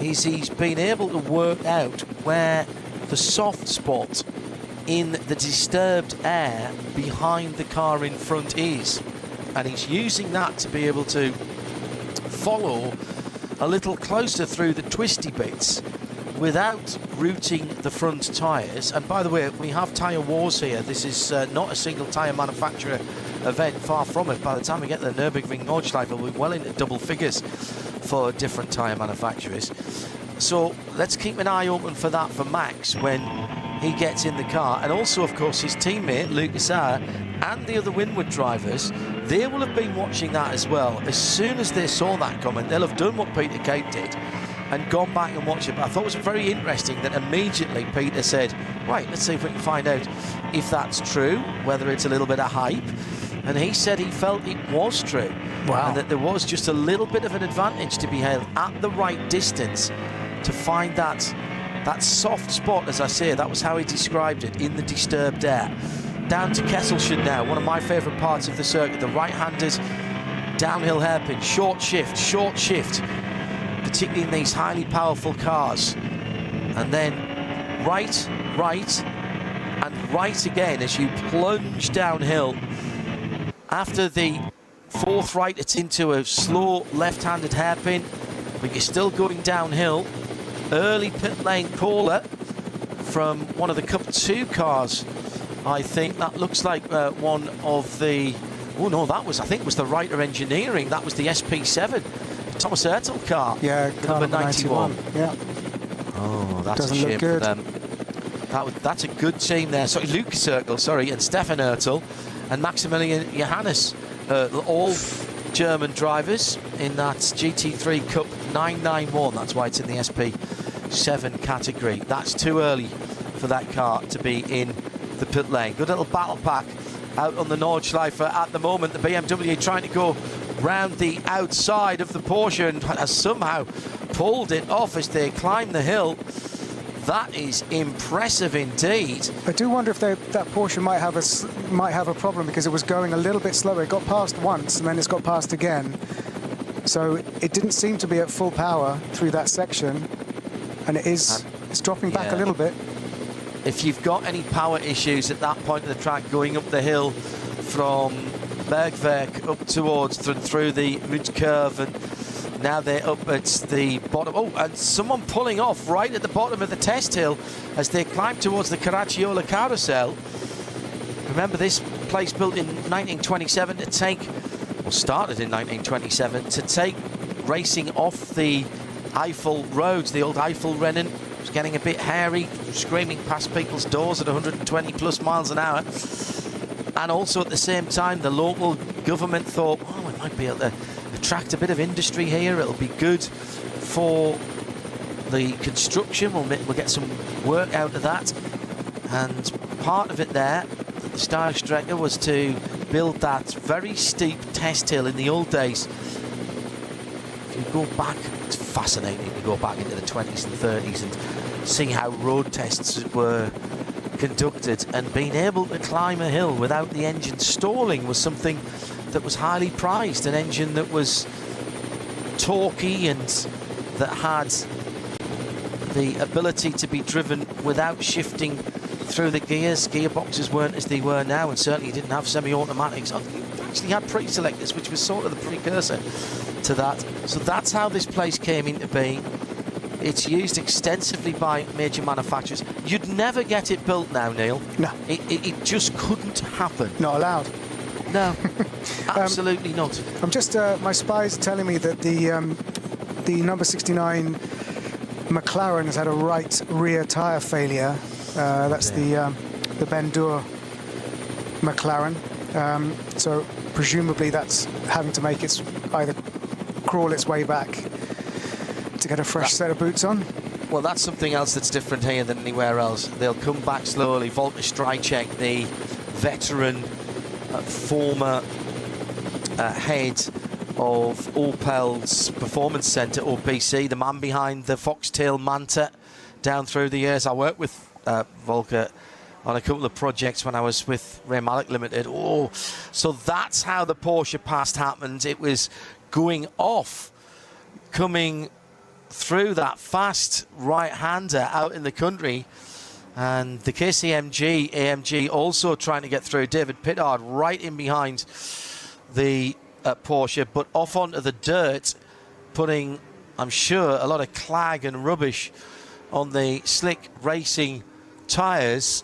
is he's been able to work out where the soft spot in the disturbed air behind the car in front is, and he's using that to be able to follow a little closer through the twisty bits without routing the front tyres. And by the way, we have tyre wars here. This is not a single tyre manufacturer event, far from it. By the time we get to the Nürburgring Nordschleife, we'll be well into double figures for different tyre manufacturers. So let's keep an eye open for that for Max when he gets in the car. And also, of course, his teammate, Lucas Ayr, and the other Winward drivers, they will have been watching that as well. As soon as they saw that coming, they'll have done what Peter Cape did and gone back and watched it. But I thought it was very interesting that immediately Peter said, right, let's see if we can find out if that's true, whether it's a little bit of hype. And he said he felt it was true. Wow. And that there was just a little bit of an advantage to be held at the right distance to find that soft spot, as I say. That was how he described it, in the disturbed air. Down to Kesselchen now, one of my favourite parts of the circuit, the right-handed downhill hairpin, short shift, particularly in these highly powerful cars. And then right, and right again as you plunge downhill. After the fourth right, it's into a slow left-handed hairpin, but you're still going downhill. Early pit lane caller from one of the Cup 2 cars. I think that looks like one of the... Oh no, that was, I think it was the Reiter Engineering. That was the SP7, Thomas Hürtel car. Yeah, car number 91. Yeah. Oh, that's Doesn't a shame look good for them. That's a good team there. Sorry, Lucas Hürtel, sorry, and Stefan Hürtel and Maximilian Johannes, all German drivers in that GT3 Cup 991. That's why it's in the SP7 category. That's too early for that car to be in the pit lane. Good little battle pack out on the Nordschleife at the moment. The BMW trying to go round the outside of the Porsche and has somehow pulled it off as they climb the hill. That is impressive indeed. I do wonder if that Porsche might have a problem, because it was going a little bit slower. It got past once and then it's got past again. So it didn't seem to be at full power through that section, and it's dropping back a little bit. If you've got any power issues at that point of the track, going up the hill from Bergwerk up towards through the mid curve, and now they're up at the bottom. Oh, and someone pulling off right at the bottom of the test hill as they climb towards the Caracciola carousel. Remember, this place built in 1927 to take, or started in 1927 to take racing off the Eiffel roads, the old Eiffel Rennen. It was getting a bit hairy, screaming past people's doors at 120 plus miles an hour. And also at the same time, the local government thought, oh, we might be able to attract a bit of industry here. It'll be good for the construction. We'll get some work out of that. And part of it there, the Starstrecker, was to build that very steep test hill in the old days. If you go back, it's fascinating to go back into the 20s and 30s and see how road tests were conducted, and being able to climb a hill without the engine stalling was something that was highly prized. An engine that was torquey and that had the ability to be driven without shifting through the gears. Gearboxes weren't as they were now, and certainly you didn't have semi-automatics. You actually had pre-selectors, which was sort of the precursor to that. So that's how this place came into being. It's used extensively by major manufacturers. You'd never get it built now, Neil. No. It just couldn't happen. Not allowed. No, absolutely not. I'm just, my spies are telling me that the number 69 McLaren has had a right rear tyre failure. That's the Ben Dur McLaren. So presumably that's having to make its either crawl its way back to get a fresh set of boots on. Well, that's something else that's different here than anywhere else. They'll come back slowly. Volker Strycek, the veteran, former head of Opel's Performance Centre, OPC, the man behind the Foxtail Manta down through the years. I worked with Volker on a couple of projects when I was with Ray Mallock Limited. Oh, so that's how the Porsche past happened. It was going off, coming through that fast right-hander out in the country, and the KCMG AMG also trying to get through. David Pittard right in behind the Porsche, but off onto the dirt, putting, I'm sure, a lot of clag and rubbish on the slick racing tyres.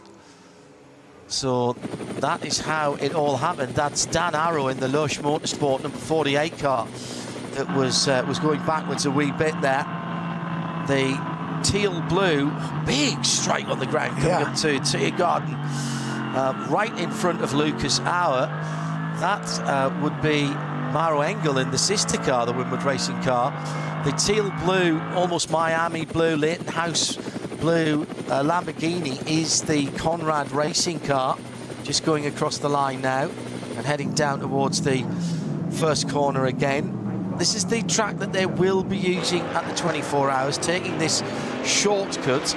So that is how it all happened. That's Dan Arrow in the Lush Motorsport number 48 car that was going backwards a wee bit there. The teal blue, big strike on the ground coming up to Tiergarten, right in front of Lucas Auer. That would be Maro Engel in the sister car, the Winwood Racing car. The teal blue, almost Miami blue, Leighton House blue Lamborghini is the Conrad Racing car, just going across the line now and heading down towards the first corner again. This is the track that they will be using at the 24 hours, taking this shortcut.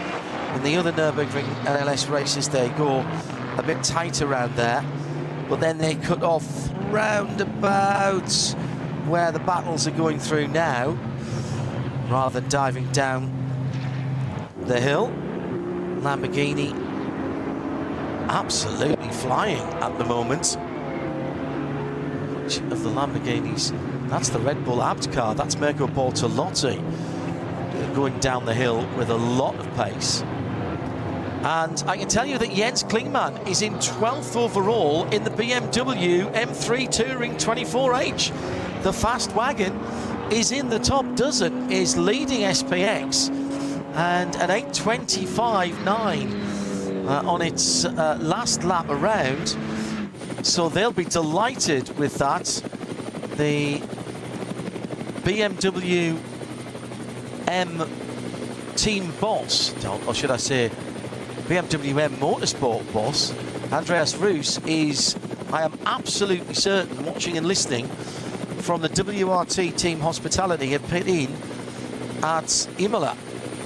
In the other Nürburgring LS races, they go a bit tight around there, but then they cut off round about where the battles are going through now, rather than diving down the hill. Lamborghini absolutely flying at the moment. Of the Lamborghinis, that's the Red Bull Abt car, that's Mirko Bortolotti going down the hill with a lot of pace. And I can tell you that Jens Klingmann is in 12th overall in the BMW M3 Touring 24H. The fast wagon is in the top dozen, is leading SPX, and an 8:25.9 on its last lap around. So they'll be delighted with that. The BMW M team boss, or should I say BMW M Motorsport boss, Andreas Roos, is, I am absolutely certain, watching and listening from the WRT team hospitality at Pit Inn at Imola,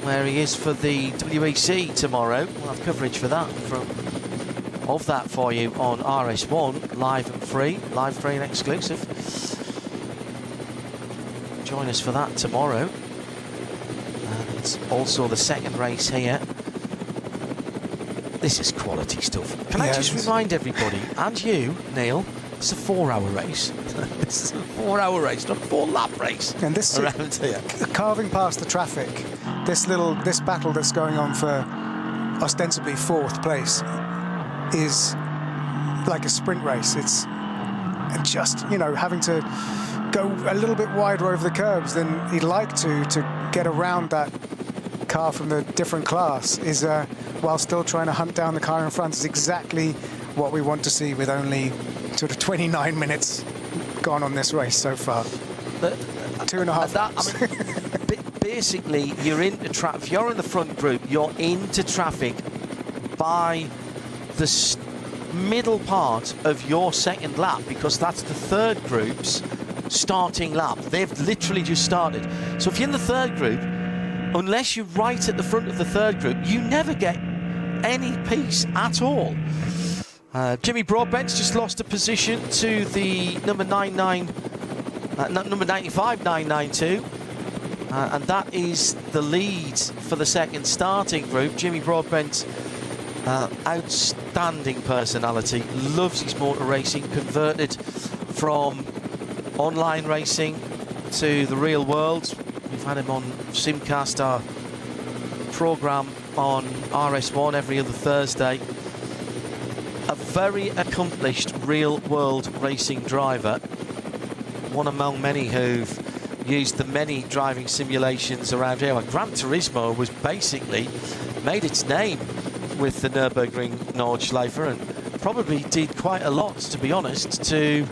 where he is for the WEC tomorrow. We'll have coverage for that of that for you on RS1, live and free and exclusive. Join us for that tomorrow. And it's also the second race here. This is quality stuff. Can I just remind everybody, and you, Neil, it's a 4-hour race. This is a 4-hour race, not a 4-lap race. And this around here, carving past the traffic, this battle that's going on for ostensibly 4th place is like a sprint race. It's just, you know, having to go a little bit wider over the curbs than he'd like to get around that car from the different class is while still trying to hunt down the car in front is exactly what we want to see, with only sort of 29 minutes gone on this race so far. 2.5 laps. I mean, basically, you're into traffic. If you're in the front group, you're into traffic by the middle part of your second lap, because that's the third group's starting lap. They've literally just started. So if you're in the third group, unless you're right at the front of the third group, you never get any peace at all. Jimmy Broadbent's just lost a position to the number 95.992, and that is the lead for the second starting group. Jimmy Broadbent, outstanding personality, loves his motor racing, converted from online racing to the real world. We've had him on Simcast, our programme on RS1 every other Thursday. A very accomplished real-world racing driver, one among many who've used the many driving simulations around here. Well, Gran Turismo was basically made its name with the Nürburgring Nordschleife, and probably did quite a lot, to be honest, to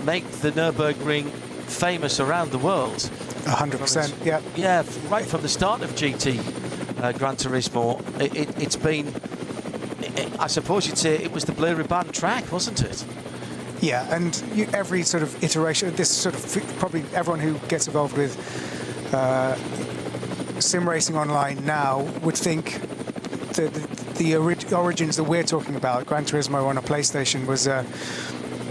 make the Nürburgring famous around the world. 100%, yeah. Yeah, right from the start of GT Gran Turismo, it's been, I suppose you'd say it was the Blue Ribbon track, wasn't it? Yeah, and every sort of iteration, this sort of, probably everyone who gets involved with sim racing online now would think the origins that we're talking about, Gran Turismo on a PlayStation, was,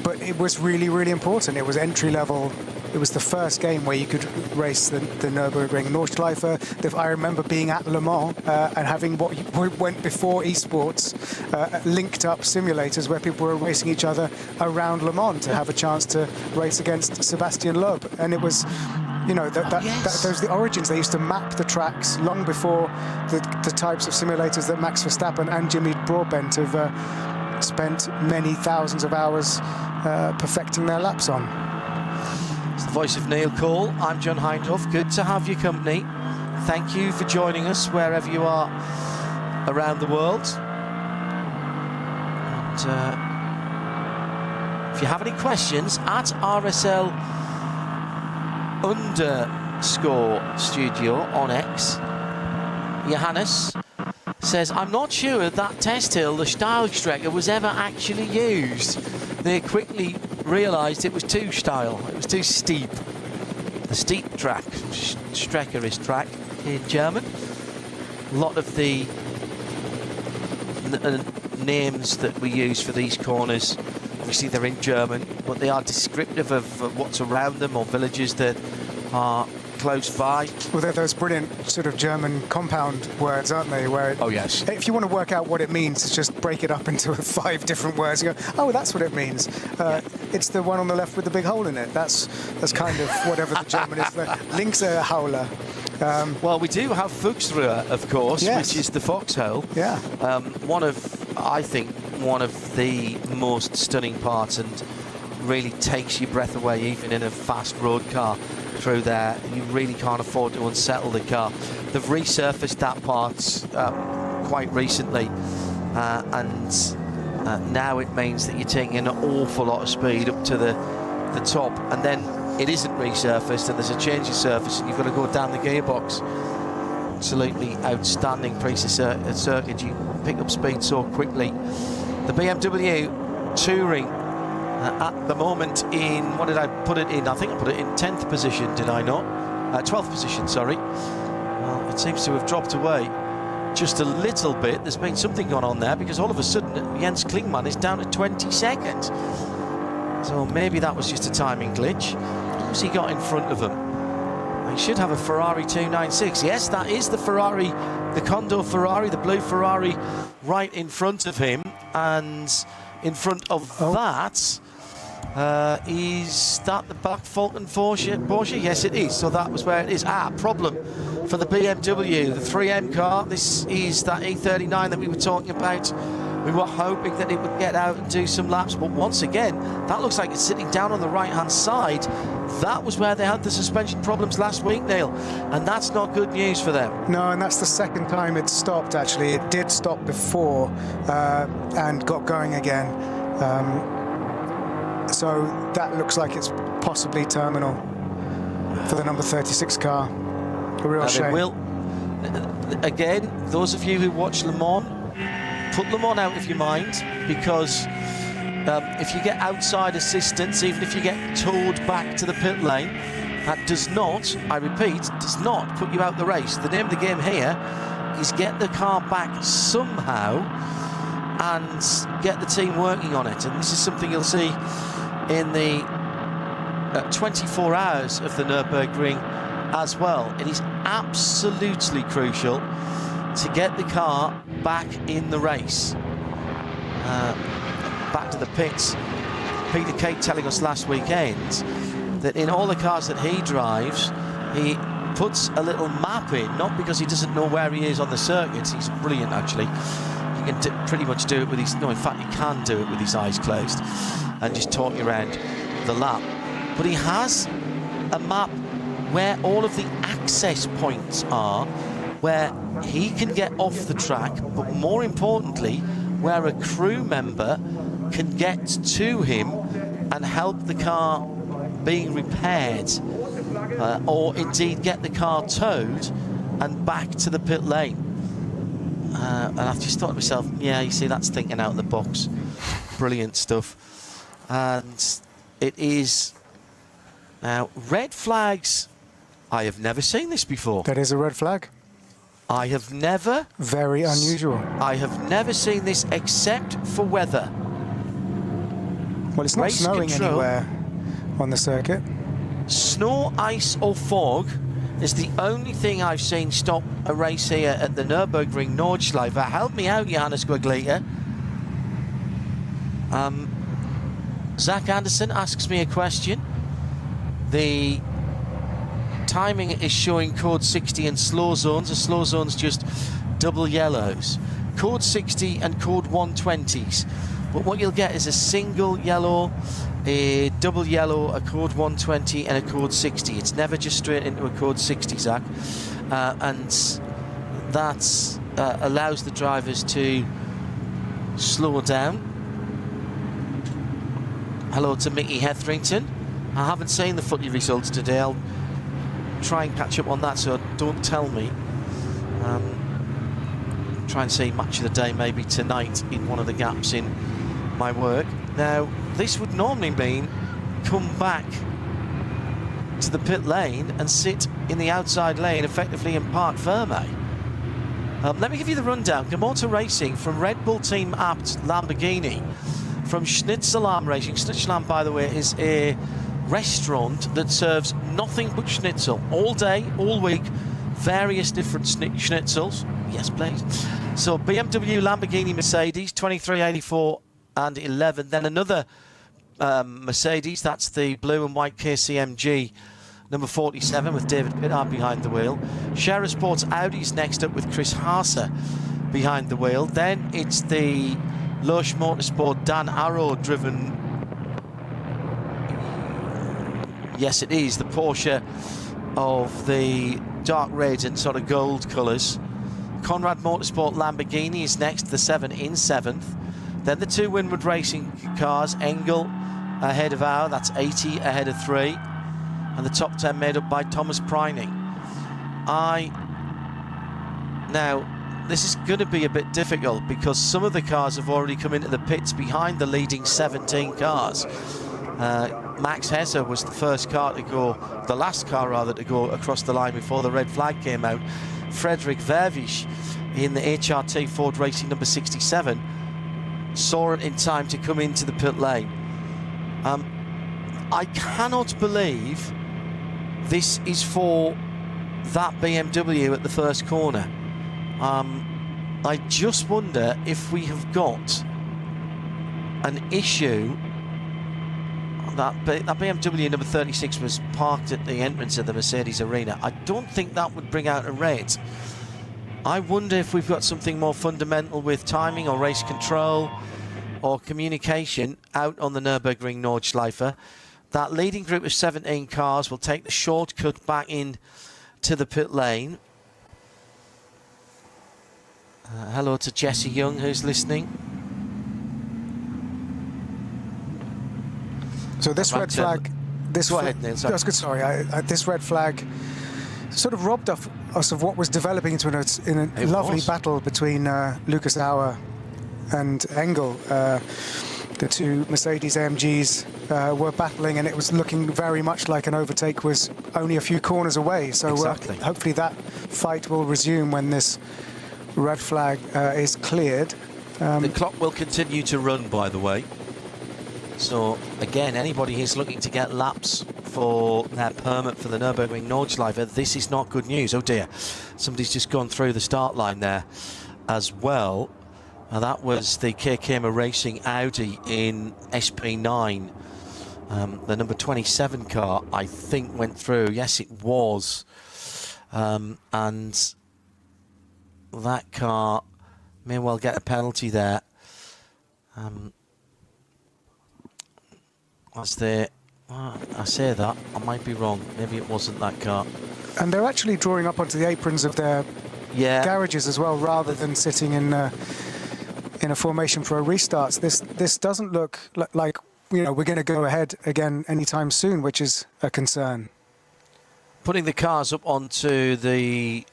but it was really, really important. It was entry level. It was the first game where you could race the Nürburgring Nordschleife. I remember being at Le Mans and having what went before esports, linked up simulators where people were racing each other around Le Mans to have a chance to race against Sebastian Loeb. And it was, you know, those are the origins. They used to map the tracks long before the types of simulators that Max Verstappen and Jimmy Broadbent have spent many thousands of hours perfecting their laps on. It's the voice of Neil Cole. I'm John Hindhoff. Good to have your company. Thank you for joining us wherever you are around the world. And if you have any questions, at RSL _studio on X, Johannes says, I'm not sure that test hill, the Steilstrecke, was ever actually used. They quickly realised it was too steil, it was too steep. The steep track, Strecke is track in German. A lot of the names that we use for these corners, obviously they're in German, but they are descriptive of what's around them or villages that are close by. Well, they're those brilliant sort of German compound words, aren't they? Where oh yes. If you want to work out what it means, it's just break it up into 5 different words. You go, oh, that's what it means. It's the one on the left with the big hole in it. That's kind of whatever the German is. Linkse Haule. Well, we do have Fuchsruhe, of course, yes, which is the foxhole. Yeah. I think, one of the most stunning parts, and really takes your breath away, even in a fast road car through there. You really can't afford to unsettle the car. They've resurfaced that part quite recently, and now it means that you're taking an awful lot of speed up to the top, and then it isn't resurfaced and there's a change of surface and you've got to go down the gearbox. Absolutely outstanding piece of circuit. You pick up speed so quickly. The BMW Touring at the moment in, what did I put it in? I think I put it in 10th position, did I not? 12th position, sorry. Well, it seems to have dropped away just a little bit. There's been something going on there, because all of a sudden Jens Klingmann is down to 22nd. So maybe that was just a timing glitch. Who's he got in front of him? He should have a Ferrari 296. Yes, that is the Ferrari, the Condor Ferrari, the blue Ferrari, right in front of him. And in front of that, is that the Black Falcon Porsche? Yes, it is. So that was where it is. Problem for the BMW, the 3M car. This is that E39 that we were talking about. We were hoping that it would get out and do some laps, but once again, that looks like it's sitting down on the right-hand side. That was where they had the suspension problems last week, Neil, and that's not good news for them. No, and that's the second time it's stopped, actually. It did stop before and got going again. So that looks like it's possibly terminal for the number 36 car. A real shame. Will, again, those of you who watch Le Mans, put Le Mans out of your mind, because if you get outside assistance, even if you get towed back to the pit lane, that does not, I repeat, does not put you out the race. The name of the game here is get the car back somehow and get the team working on it. And this is something you'll see in the 24 hours of the Nürburgring as well. It is absolutely crucial to get the car back in the race. Back to the pits. Peter Kate telling us last weekend that in all the cars that he drives, he puts a little map in, not because he doesn't know where he is on the circuits. He's brilliant, actually. He can pretty much do it with his, no, in fact, he can do it with his eyes closed and just talk you around the lap. But he has a map where all of the access points are, where he can get off the track, but more importantly, where a crew member can get to him and help the car being repaired, or indeed get the car towed and back to the pit lane. And I've just thought to myself, yeah, you see, that's thinking out of the box. Brilliant stuff. And it is now red flags. I have never seen this before. That is a red flag. I have never. Very unusual. I have never seen this except for weather. Well, it's not Race snowing control. anywhere on the circuit. Snow, ice or fog is the only thing I've seen stop a race here at the Nürburgring Nordschleife. Help me out, Johannes Guaglita. Zach Anderson asks me a question. The timing is showing code 60 and slow zones. The slow zones just double yellows. Code 60 and code 120s. But what you'll get is a single yellow, a double yellow, a code 120 and a code 60. It's never just straight into a code 60, Zach. And that allows the drivers to slow down. Hello to Mickey Hetherington. I haven't seen the footy results today. I'll try and catch up on that, so don't tell me. Try and see match of the day maybe tonight in one of the gaps in my work. Now, this would normally mean come back to the pit lane and sit in the outside lane, effectively in Parc Fermé. Let me give you the rundown. Motor Racing from Red Bull Team Abt Lamborghini, from Schnitzelarm Racing. Schnitzelarm, by the way, is a restaurant that serves nothing but schnitzel all day, all week, various different schnitzels. Yes, please. So BMW, Lamborghini, Mercedes, 23, 84 and 11. Then another Mercedes, that's the blue and white KCMG number 47 with David Pittard behind the wheel. Scherer Sports Audi's next up with Chris Haase behind the wheel. Then it's the Lush Motorsport Dan Arrow driven. Yes, it is the Porsche of the dark red and sort of gold colours. Conrad Motorsport Lamborghini is next, the 7 in 7th. Then the two Winward Racing cars, Engel ahead of Auer, that's 80 ahead of 3. And the top 10 made up by Thomas Preining. Now, this is going to be a bit difficult because some of the cars have already come into the pits behind the leading 17 cars. Max Hesse was the first car to go, the last car rather, to go across the line before the red flag came out. Frederick Vervisch in the HRT Ford Racing number 67 saw it in time to come into the pit lane. I cannot believe this is for that BMW at the first corner. I just wonder if we have got an issue. That BMW number 36 was parked at the entrance of the Mercedes Arena. I don't think that would bring out a red. I wonder if we've got something more fundamental with timing or race control or communication out on the Nürburgring Nordschleife. That leading group of 17 cars will take the shortcut back in to the pit lane. Hello to Jesse Young, who's listening. So this red flag, Go ahead, Neil. Sorry. That's good. Sorry, this red flag sort of robbed us of what was developing into a lovely battle between Lucas Auer and Engel. The two Mercedes AMGs were battling, and it was looking very much like an overtake was only a few corners away. So exactly. Hopefully that fight will resume when this red flag is cleared. The clock will continue to run, by the way. So, again, anybody who's looking to get laps for their permit for the Nürburgring Nordschleife, this is not good news. Oh dear, somebody's just gone through the start line there as well. That was the KKM Racing Audi in SP9. The number 27 car, I think, went through. Yes, it was. And that car may well get a penalty there. I say that, I might be wrong. Maybe it wasn't that car. And they're actually drawing up onto the aprons of their garages as well, rather than sitting in in a formation for a restart. This doesn't look like we're going to go ahead again anytime soon, which is a concern. Putting the cars up onto the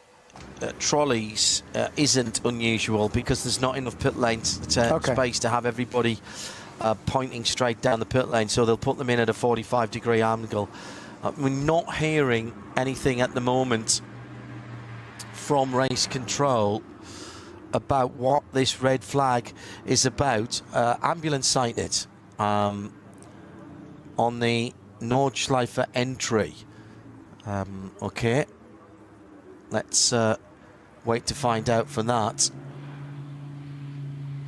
trolleys isn't unusual because there's not enough pit lane space to have everybody pointing straight down the pit lane, so they'll put them in at a 45-degree angle. We're not hearing anything at the moment from race control about what this red flag is about. Ambulance sighted on the Nordschleife entry. Okay, let's wait to find out from that.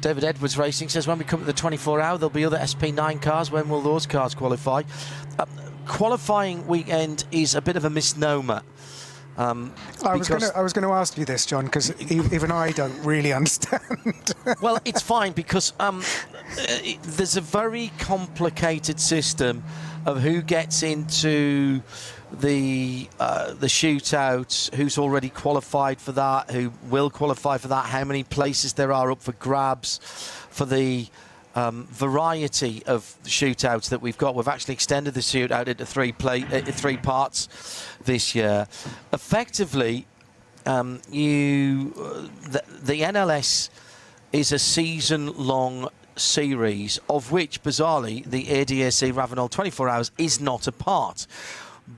David Edwards Racing says when we come to the 24-hour, there'll be other SP9 cars. When will those cars qualify? Qualifying weekend is a bit of a misnomer. I was going to ask you this, John, because even I don't really understand. Well, it's fine because there's a very complicated system of who gets into the shootout, who's already qualified for that, who will qualify for that, how many places there are up for grabs for the variety of shootouts that we've got. We've actually extended the shootout into three parts this year. Effectively, the NLS is a season-long series, of which, bizarrely, the ADAC Ravenel 24 Hours is not a part.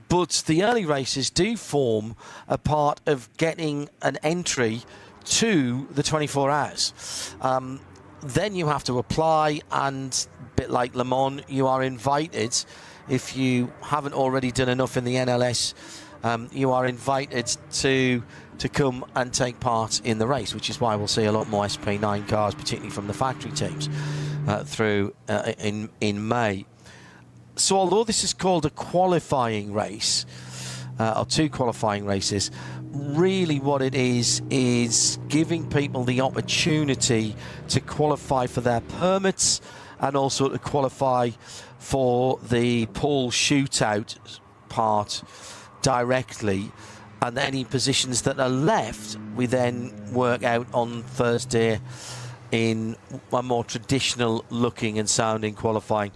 But the early races do form a part of getting an entry to the 24 Hours. Then you have to apply, and a bit like Le Mans, you are invited. If you haven't already done enough in the NLS, you are invited to come and take part in the race, which is why we'll see a lot more SP9 cars, particularly from the factory teams, through in May. So although this is called a qualifying race, or two qualifying races, really what it is giving people the opportunity to qualify for their permits and also to qualify for the pole shootout part directly, and any positions that are left we then work out on Thursday in a more traditional looking and sounding qualifying,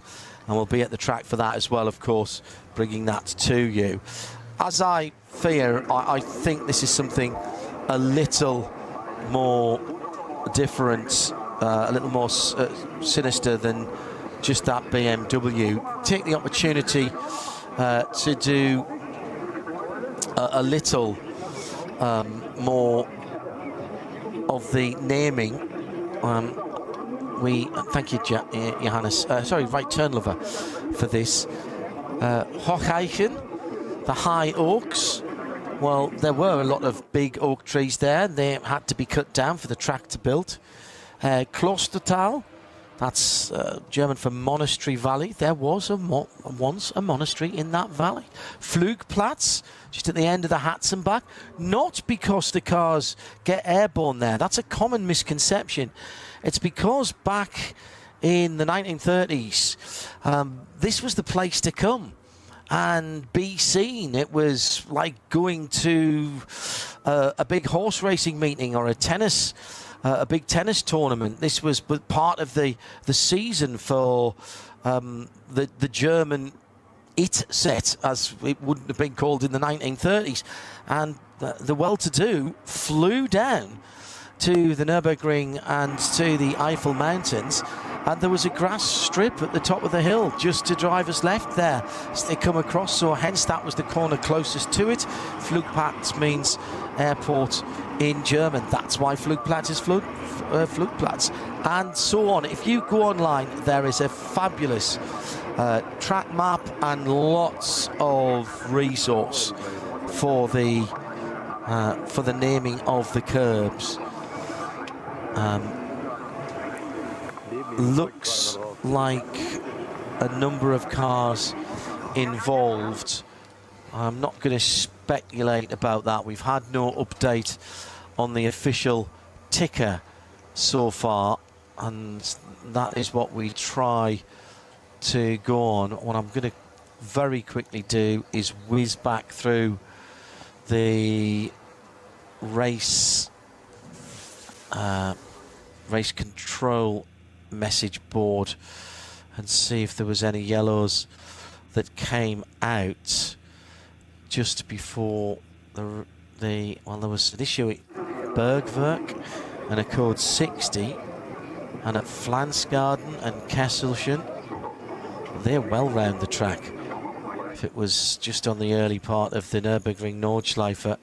and we'll be at the track for that as well, of course, bringing that to you. As I fear, I think this is something a little more different, a little more sinister than just that BMW. Take the opportunity to do a little more of the naming. We thank you, Johannes. Sorry, right turn lover, for this. Hocheichen, the high oaks. Well, there were a lot of big oak trees there. They had to be cut down for the track to build. Klostertal, that's German for monastery valley. There was once a monastery in that valley. Flugplatz, just at the end of the Hatzenbach. Not because the cars get airborne there. That's a common misconception. It's because back in the 1930s, this was the place to come and be seen. It was like going to a big horse racing meeting or a big tennis tournament. This was part of the season for the German IT set, as it wouldn't have been called in the 1930s. And the well-to-do flew down to the Nürburgring and to the Eifel Mountains, and there was a grass strip at the top of the hill just to drivers left there as they come across, so hence that was the corner closest to it. Flugplatz means airport in German. That's why Flugplatz is Flugplatz, and so on. If you go online, there is a fabulous track map and lots of resource for the naming of the curbs. Looks like a number of cars involved. I'm not going to speculate about that. We've had no update on the official ticker so far, and that is what we try to go on. What I'm going to very quickly do is whiz back through the race race control message board and see if there was any yellows that came out just before well, there was an issue at Bergwerk and a code 60, and at Flansgarden and Kesselchen. They're well round the track. If it was just on the early part of the Nürburgring Nordschleife,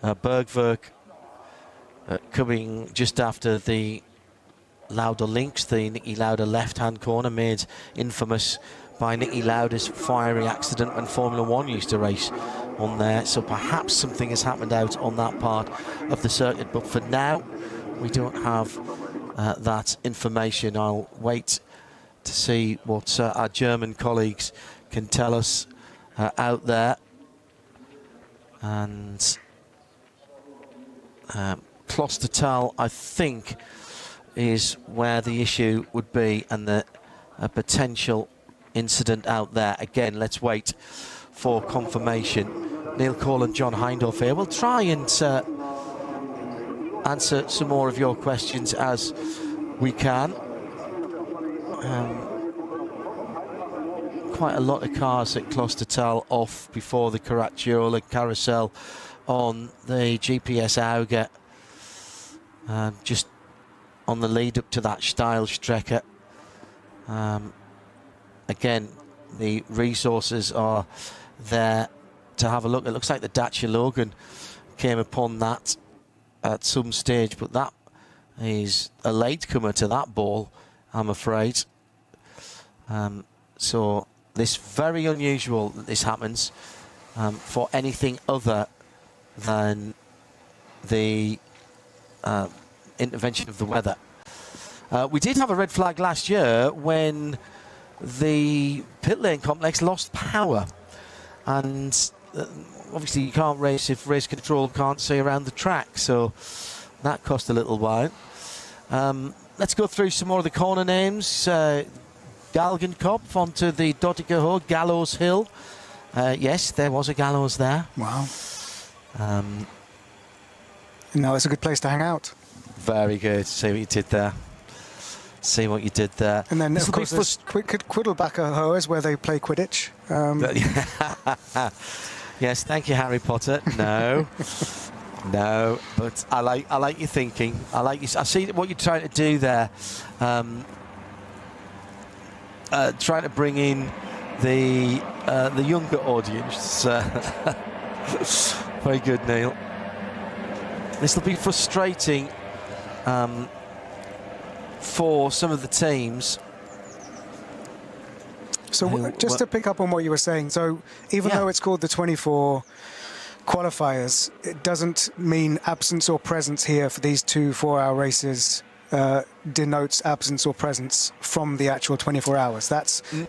Bergwerk coming just after the Lauda links, the Niki Lauda left-hand corner, made infamous by Niki Lauda's fiery accident when Formula One used to race on there. So perhaps something has happened out on that part of the circuit. But for now, we don't have that information. I'll wait to see what our German colleagues can tell us out there. And Klostertal, I think, is where the issue would be, and the potential incident out there. Again, let's wait for confirmation. Neil Cole and John Hindhaugh here. We'll try and answer some more of your questions as we can. Quite a lot of cars at Klostertal off before the Caracciolo carousel on the GPS Auge, just on the lead up to that Steilstrecke. Again, the resources are there to have a look. It looks like the Dacia Logan came upon that at some stage, but that is a latecomer to that ball, I'm afraid. So this very unusual that this happens for anything other than the intervention of the weather. We did have a red flag last year when the pit lane complex lost power, and obviously you can't race if race control can't see around the track, so that cost a little while. Let's go through some more of the corner names. Galgenkopf onto the Dottiger Gallows Hill. Yes, there was a gallows there. Wow. No, it's a good place to hang out. Very good. See what you did there. See what you did there. And then, of course, there's Quiddlebacker Hoers, where they play Quidditch. Yes, thank you, Harry Potter. No. No, but I like your thinking. I see what you're trying to do there. Trying to bring in the younger audience. Very good, Neil. This will be frustrating for some of the teams. So just to pick up on what you were saying, so even though it's called the 24 qualifiers, it doesn't mean absence or presence here for these 2 4-hour races denotes absence or presence from the actual 24 hours.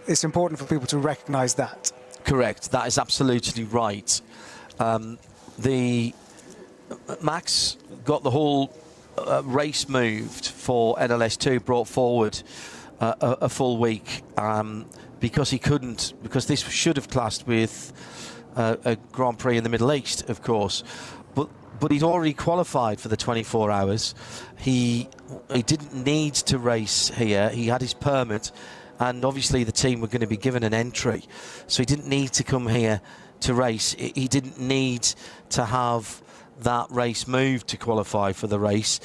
It's important for people to recognise that. Correct. That is absolutely right. The Max got the whole race moved for NLS2, brought forward a full week because he couldn't, because this should have classed with a Grand Prix in the Middle East, of course, but he'd already qualified for the 24 hours. He didn't need to race here. He had his permit, and obviously the team were going to be given an entry, so he didn't need to come here to race. He didn't need to have that race moved to qualify for the race.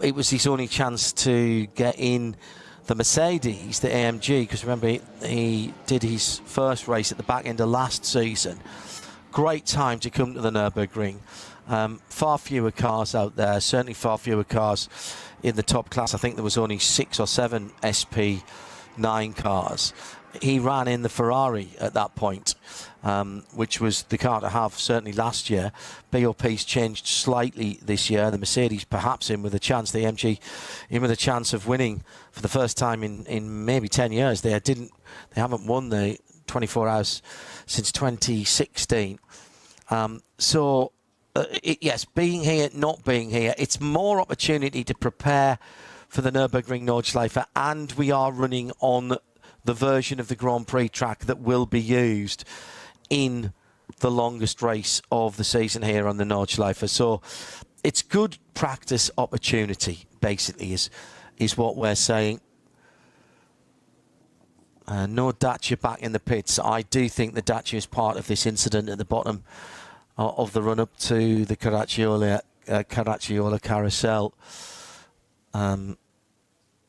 It was his only chance to get in the Mercedes, the AMG, because remember he did his first race at the back end of last season. Great time to come to the Nürburgring. Far fewer cars out there, certainly far fewer cars in the top class. I think there was only 6 or 7 SP9 cars. He ran in the Ferrari at that point, which was the car to have certainly last year. BOP's changed slightly this year. The Mercedes perhaps in with a chance, the AMG in with a chance of winning for the first time in maybe 10 years. They haven't won the 24 hours since 2016. Yes, being here, not being here, it's more opportunity to prepare for the Nürburgring Nordschleife, and we are running on the version of the Grand Prix track that will be used in the longest race of the season here on the Nordschleife. So it's good practice opportunity, basically, is what we're saying. No Dacia back in the pits. I do think the Dacia is part of this incident at the bottom of the run-up to the Caracciolo carousel.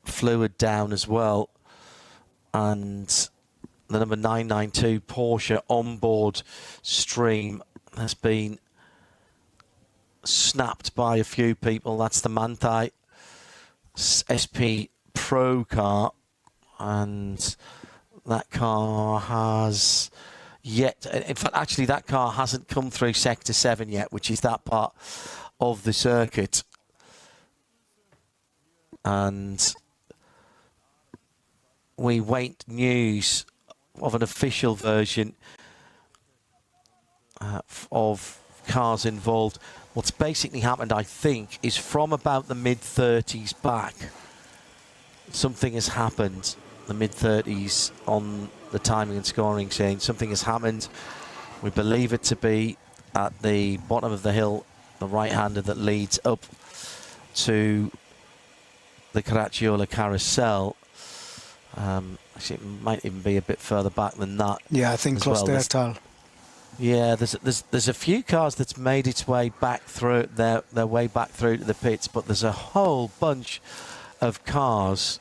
Fluid down as well. And the number 992 Porsche onboard stream has been snapped by a few people. That's the Manthey SP Pro car, and that car has yet, in fact, actually that car hasn't come through Sector 7 yet, which is that part of the circuit. And we wait news of an official version of cars involved. What's basically happened, I think, is from about the mid-30s back, something has happened. The mid-30s on the timing and scoring chain, something has happened. We believe it to be at the bottom of the hill, the right-hander that leads up to the Caracciolo carousel. Actually, it might even be a bit further back than that. Yeah, I think close there, Tal. Yeah, there's a few cars that's made its way back through their way back through to the pits, but there's a whole bunch of cars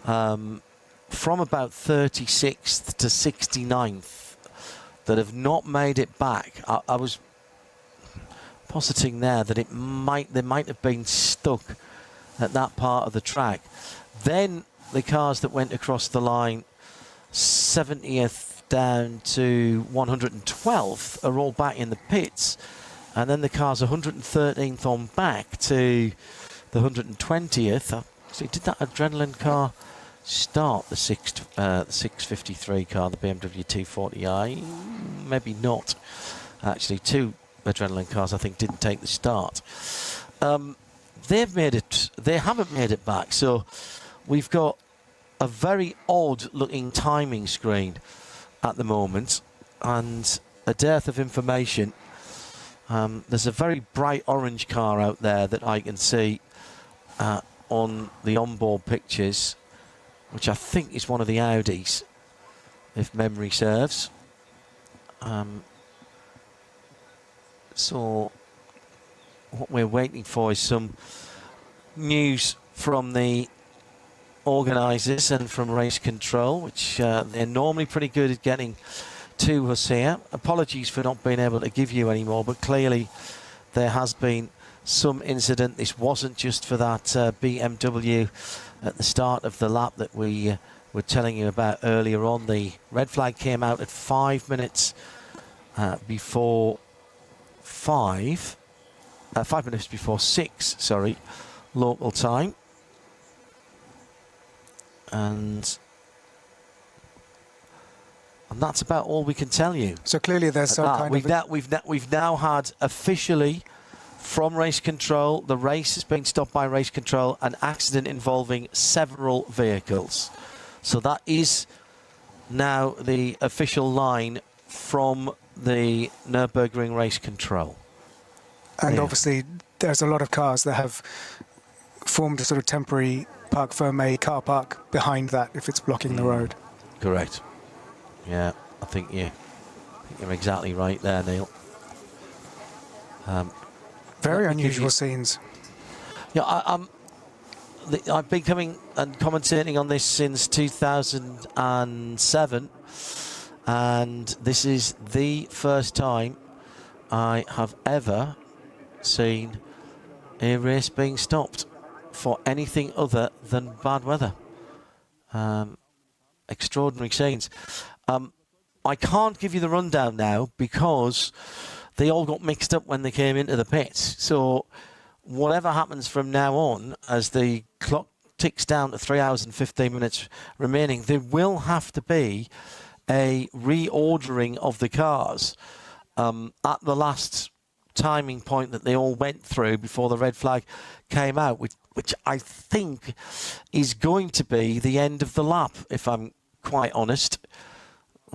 from about 36th to 69th that have not made it back. I was positing there that they might have been stuck at that part of the track. Then the cars that went across the line, 70th down to 112th, are all back in the pits, and then the cars 113th on back to the 120th. So did that adrenaline car start the 653 car, the BMW 240i? Maybe not. Actually, two adrenaline cars I think didn't take the start. They've made it. They haven't made it back. So we've got a very odd-looking timing screen at the moment, and a dearth of information. There's a very bright orange car out there that I can see on the onboard pictures, which I think is one of the Audis, if memory serves. So what we're waiting for is some news from the organisers and from race control, which they're normally pretty good at getting to us here. Apologies for not being able to give you any more, but clearly there has been some incident. This wasn't just for that BMW at the start of the lap that we were telling you about earlier on. The red flag came out at 5 minutes before 5 minutes before 6, sorry, local time. And that's about all we can tell you. So clearly there's some kind of... We've now had officially from race control, the race has been stopped by race control, an accident involving several vehicles. So that is now the official line from the Nürburgring race control. And obviously there's a lot of cars that have formed a sort of temporary parc fermé car park behind that if it's blocking the road. Correct. Yeah, I think you're exactly right there, Neil. Very unusual scenes. Yeah, I've been coming and commentating on this since 2007, and this is the first time I have ever seen a race being stopped for anything other than bad weather. Extraordinary scenes. I can't give you the rundown now because they all got mixed up when they came into the pits. So whatever happens from now on, as the clock ticks down to 3 hours and 15 minutes remaining, there will have to be a reordering of the cars at the last timing point that they all went through before the red flag came out, which I think is going to be the end of the lap, if I'm quite honest.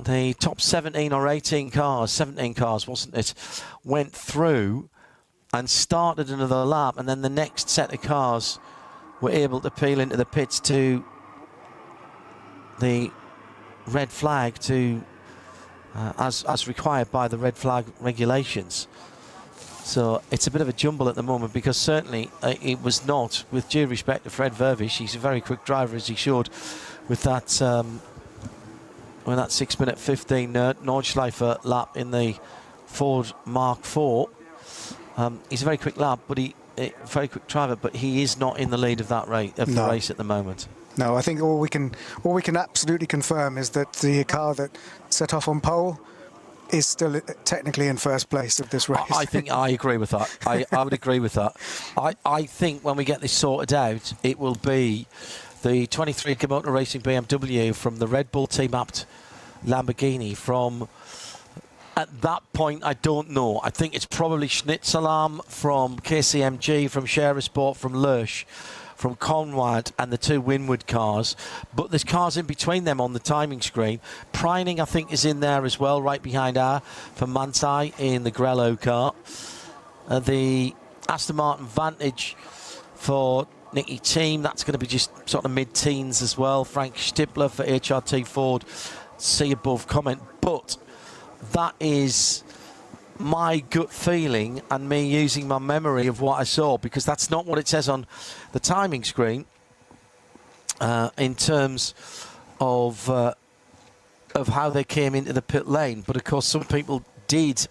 The top 17 or 18 cars, 17 cars, wasn't it, went through and started another lap, and then the next set of cars were able to peel into the pits to the red flag to as required by the red flag regulations. So it's a bit of a jumble at the moment, because certainly it was not, with due respect to Fred Vervish, he's a very quick driver, as he showed with that 6 minute 15 Nordschleifer lap in the Ford Mark IV. He's a very quick lap, but very quick driver, but he is not in the lead of that the race at the moment. No, I think all we can absolutely confirm is that the car that set off on pole is still technically in first place of this race. I think I agree with that. I would agree with that. I think when we get this sorted out, it will be the 23 Motor Racing BMW from the Red Bull team-upped Lamborghini from... At that point, I don't know. I think it's probably Schnitzelarm from KCMG, from Scherer Sport, from Lurch, from Conrad, and the two Winward cars. But there's cars in between them on the timing screen. Preining, I think, is in there as well, right behind our, for Manthey in the Grello car. The Aston Martin Vantage for Nicky Team, that's going to be just sort of mid-teens as well. Frank Stippler for HRT Ford, see above comment. But that is my gut feeling and me using my memory of what I saw, because that's not what it says on the timing screen in terms of how they came into the pit lane. But of course, some people did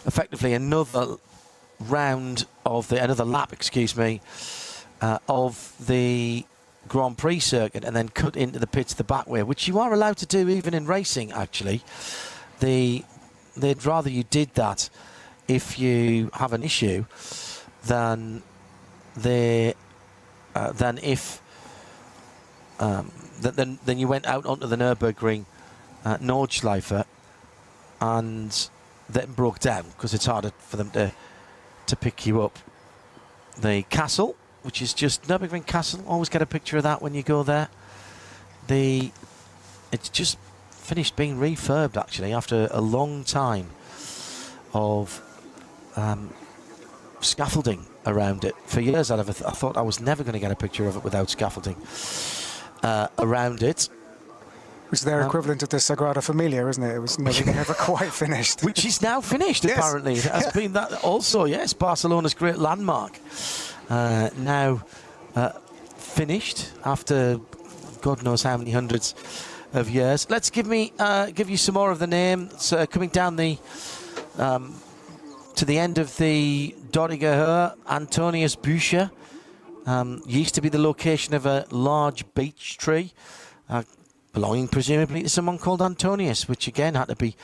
effectively another lap, of the Grand Prix circuit, and then cut into the pits the back way, which you are allowed to do even in racing. Actually, they'd rather you did that if you have an issue than you went out onto the Nürburgring Nordschleife and then broke down, because it's harder for them to pick you up. The castle, which is just Nürburgring Castle, always get a picture of that when you go there. It's just finished being refurbed, actually, after a long time of scaffolding around it. For years I thought I was never going to get a picture of it without scaffolding around it. Which is their equivalent of the Sagrada Familia, isn't it? It was never quite finished. Which is now finished, yes. Apparently. It has been that also, yes, Barcelona's great landmark. Now finished after God knows how many hundreds of years. Let's give you some more of the name. So coming down to the end of the Doriger Antonius Bücher. Used to be the location of a large beech tree, belonging presumably to someone called Antonius, which again had to be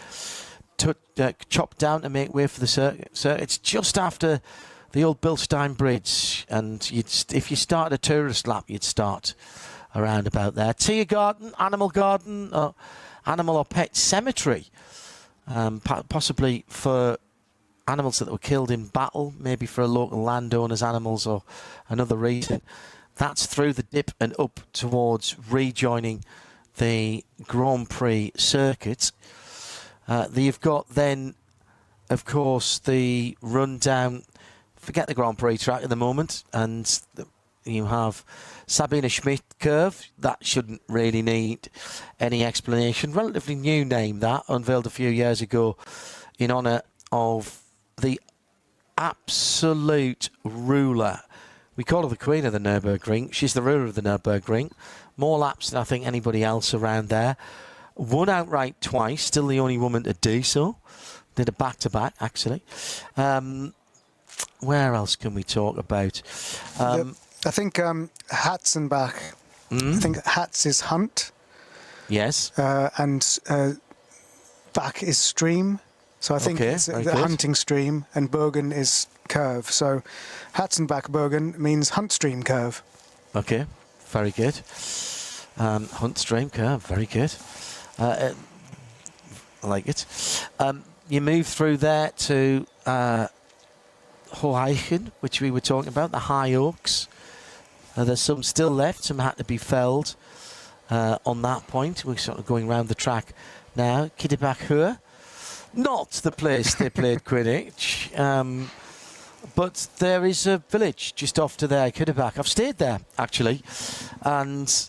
chopped down to make way for the circuit. So it's just after the old Bilstein Bridge, and if you started a tourist lap, you'd start around about there. Tiergarten, Animal Garden, or Animal or Pet Cemetery, possibly for animals that were killed in battle, maybe for a local landowner's animals or another reason. That's through the dip and up towards rejoining the Grand Prix circuit. You've got then, of course, the run down, forget the Grand Prix track at the moment, and you have Sabine Schmidt curve. That shouldn't really need any explanation. Relatively new name, that, unveiled a few years ago in honour of the absolute ruler. We call her the Queen of the Nürburgring. She's the ruler of the Nürburgring. More laps than I think anybody else around there. Won outright twice, still the only woman to do so. Did a back-to-back, actually. Where else can we talk about? I think Hatzenbach. I think Hatz is hunt. Yes. And Bach is stream. So I think it's the hunting stream, and Bergen is curve. So Hatzenbach Bergen means hunt stream curve. Okay, very good. Hunt stream curve, very good. I like it. You move through there to Hoheichen, which we were talking about, the high oaks. There's some still left, some had to be felled on that point. We're sort of going round the track now. Kiddebach Höhe, not the place they played Quidditch, but there is a village just off to there, Kidderback. I've stayed there, actually, and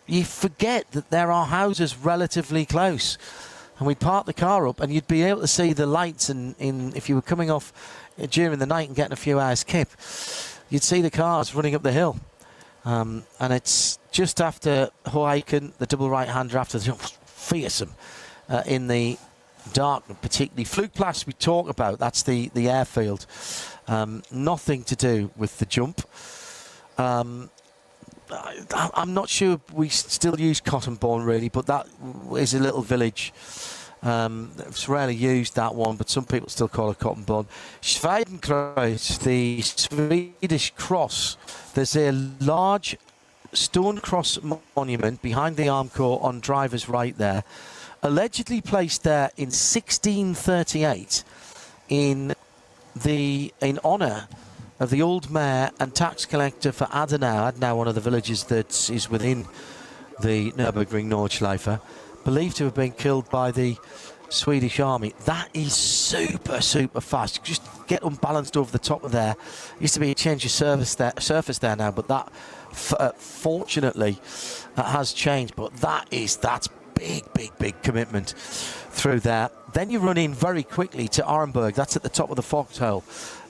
you forget that there are houses relatively close. And we'd park the car up, and you'd be able to see the lights in if you were coming off during the night and getting a few hours kip, you'd see the cars running up the hill. And it's just after Hoaiken, the double right-hander after the fearsome in the dark, particularly Flugplatz we talk about, that's the airfield. Nothing to do with the jump. I'm not sure we still use Cottonbourne really, but that is a little village. It's rarely used, that one, but some people still call it Cottonbourne. Schweidenkreuz, the Swedish cross. There's a large stone cross monument behind the Armcorps on driver's right there, allegedly placed there in 1638 in honour of the old mayor and tax collector for Adenau. Adenau, one of the villages that is within the Nürburgring Nordschleife, believed to have been killed by the Swedish army. That is super, super fast. Just get unbalanced over the top of there. Used to be a change of surface there now, but that fortunately has changed. But that's big commitment through there. Then you run in very quickly to Arenberg. That's at the top of the foxhole.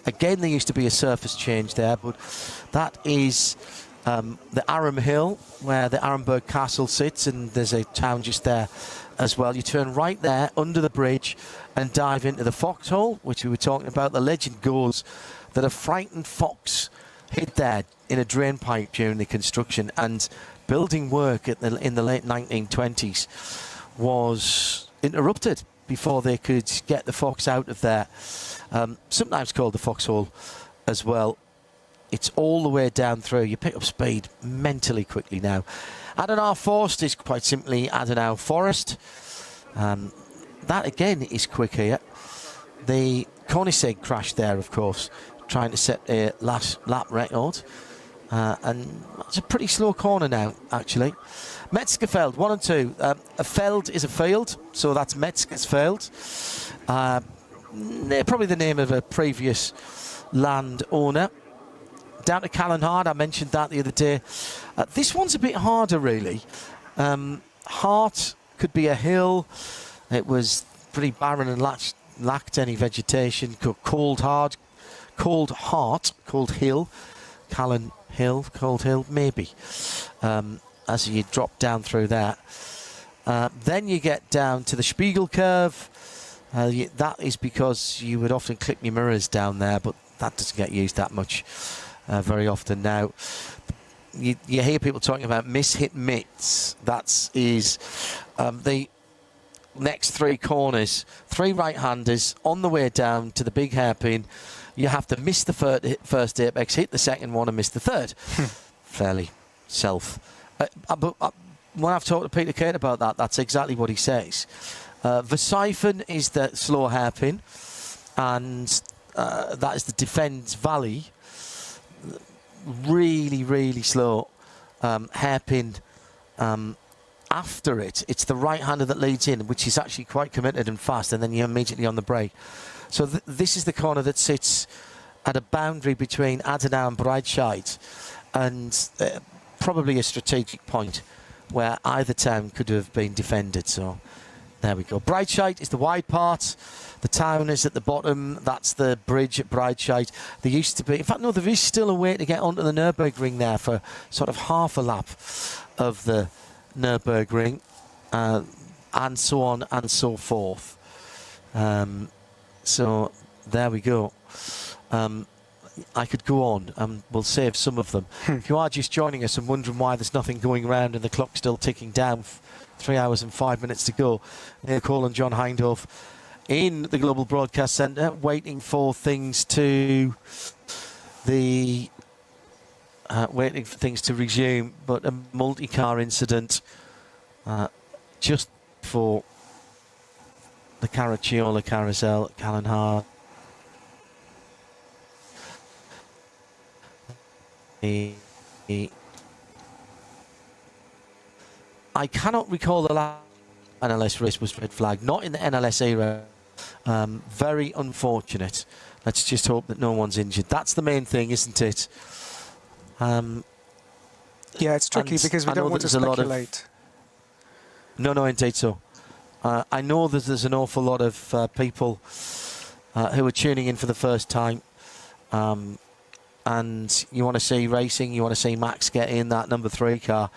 Again, there used to be a surface change there, but that is the Aram Hill, where the Arenberg Castle sits, and there's a town just there as well. You turn right there under the bridge and dive into the foxhole, which we were talking about. The legend goes that a frightened fox hid there in a drain pipe during the construction, and building work in the late 1920s was interrupted before they could get the fox out of there. Sometimes called the foxhole as well. It's all the way down through. You pick up speed mentally quickly now. Adenau Forest is quite simply Adenau Forest. That again is quick here. The Koenigsegg crashed there, of course, trying to set a last lap record. And it's a pretty slow corner now, actually. Metzgerfeld, 1 and 2. A feld is a field, so that's Metzgersfeld. Probably the name of a previous landowner. Down to Callanhard, I mentioned that the other day. This one's a bit harder, really. Hart could be a hill. It was pretty barren and lacked any vegetation. Cold Heart, Cold Hill, Callan Hill, Cold Hill, maybe. As you drop down through that. Then you get down to the Spiegel curve. That is because you would often clip your mirrors down there, but that doesn't get used that much very often now. You hear people talking about miss-hit mitts. That is the next 3 corners, 3 right-handers on the way down to the big hairpin. You have to miss the first apex, hit the second one, and miss the third. Fairly self. But when I've talked to Peter Kate about that, that's exactly what he says. Versiphen is the slow hairpin, and that is the Defence Valley. Really slow hairpin. After it's the right-hander that leads in, which is actually quite committed and fast, and then you're immediately on the brake. So this is the corner that sits at a boundary between Adenau and Breitscheid, and probably a strategic point where either town could have been defended. So there we go. Breitscheid is the wide part. The town is at the bottom. That's the bridge at Breitscheid. There used to be, in fact, no, there is still a way to get onto the Nürburgring there for sort of half a lap of the Nürburgring, and so on and so forth. So there we go. I could go on, and we'll save some of them. If you are just joining us and wondering why there's nothing going around and the clock's still ticking down, 3 hours and 5 minutes to go. Neil Cole and John Hindhoff in the Global Broadcast Centre, waiting for things to resume. But a multi-car incident just before the Caracciola carousel at Callanhard. I cannot recall the last NLS race was red flag, not in the NLS era Very unfortunate. Let's just hope that no one's injured. That's the main thing, isn't it? Yeah, it's tricky because we don't want to speculate. No, indeed so. I know that there's an awful lot of people who are tuning in for the first time. And you want to see racing, you want to see Max get in that number 3 car.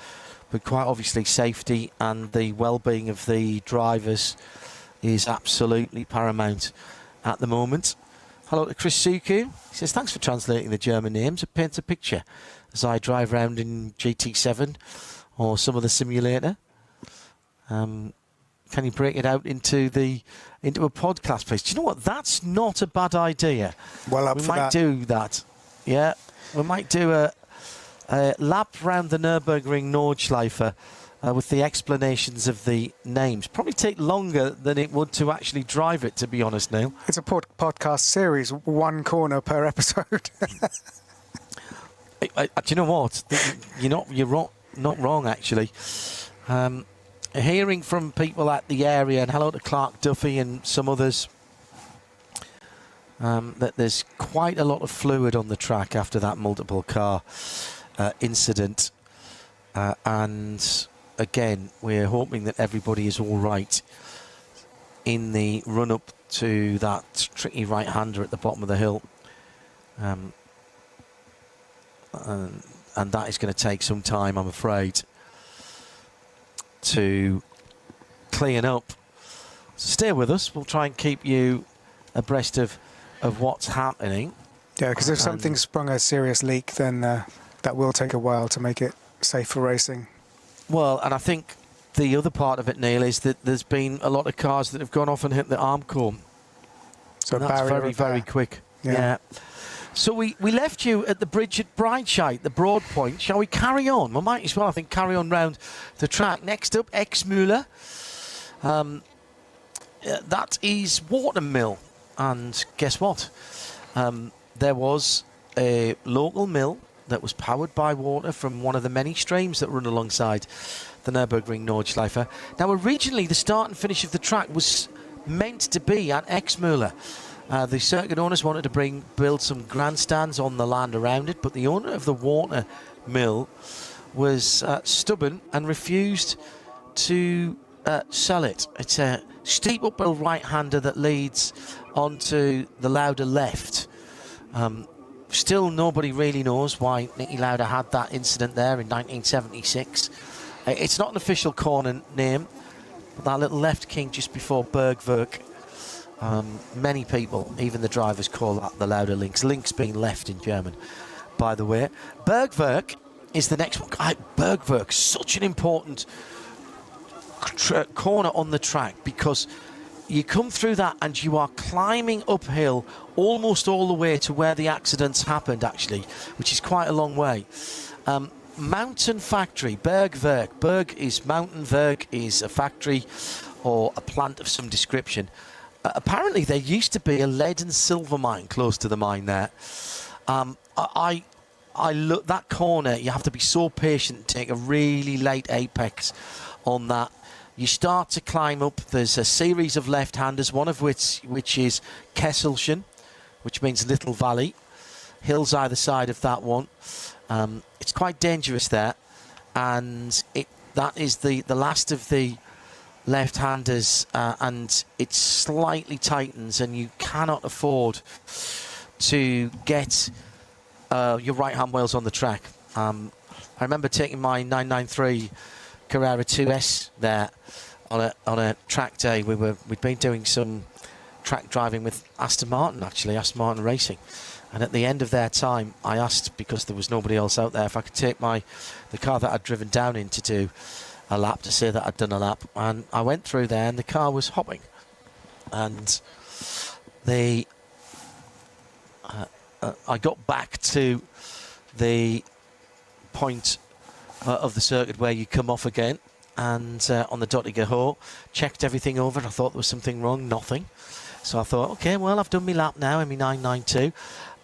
But quite obviously safety and the well-being of the drivers is absolutely paramount at the moment. Hello to Chris Suku. He says, thanks for translating the German names. It paints a picture as I drive around in GT7 or some other simulator. Can you break it out into a podcast, please? Do you know what? That's not a bad idea. Well up we for might that. do that. Yeah, we might do a lap round the Nürburgring Nordschleife with the explanations of the names. Probably take longer than it would to actually drive it, to be honest, Neil. It's a podcast series, 1 corner per episode. Do you know what? You're not wrong, actually. Hearing from people at the area, and hello to Clark Duffy and some others, that there's quite a lot of fluid on the track after that multiple car incident. And again, we're hoping that everybody is all right in the run-up to that tricky right-hander at the bottom of the hill. And that is going to take some time, I'm afraid, to clean up. So stay with us. We'll try and keep you abreast of what's happening. Yeah, because if something sprung a serious leak, then that will take a while to make it safe for racing. Well, and I think the other part of it, Neil, is that there's been a lot of cars that have gone off and hit the Armcore. So and that's very quick. Yeah. So we left you at the bridge at Breitscheid, the Broad Point. Shall we carry on? We might as well, I think, carry on round the track. Next up, Exmüller. That is Watermill. And guess what? There was a local mill that was powered by water from one of the many streams that run alongside the Nürburgring Nordschleife. Now, originally, the start and finish of the track was meant to be at Exmüller. The circuit owners wanted to build some grandstands on the land around it, but the owner of the water mill was stubborn and refused to sell it. It's a steep uphill right-hander that leads onto the Lauda left. Still, nobody really knows why Niki Lauda had that incident there in 1976. It's not an official corner name, but that little left king just before Bergwerk. Many people, even the drivers, call that the Lauda links. Links being left in German, by the way. Bergwerk is the next one. Bergwerk, such an important corner on the track, because you come through that and you are climbing uphill almost all the way to where the accidents happened, actually, which is quite a long way. Mountain factory, Bergwerk. Berg is mountain, Werk is a factory or a plant of some description. Apparently there used to be a lead and silver mine close to the mine there. I look that corner, you have to be so patient and take a really late apex on that. You start to climb up, there's a series of left-handers, one of which is Kesselchen, which means little valley. Hills either side of that one. It's quite dangerous there, and that is the last of the left-handers, and it slightly tightens, and you cannot afford to get your right-hand wheels on the track. I remember taking my 993 Carrera 2S there on a track day. We'd been doing some track driving with Aston Martin Racing, and at the end of their time I asked, because there was nobody else out there, if I could take the car that I'd driven down in to do a lap, to say that I'd done a lap. And I went through there and the car was hopping, and I got back to the point of the circuit where you come off again, and on the Dottiger checked everything over. I thought there was something wrong, nothing. So I thought, okay, well, I've done my lap now in my 992.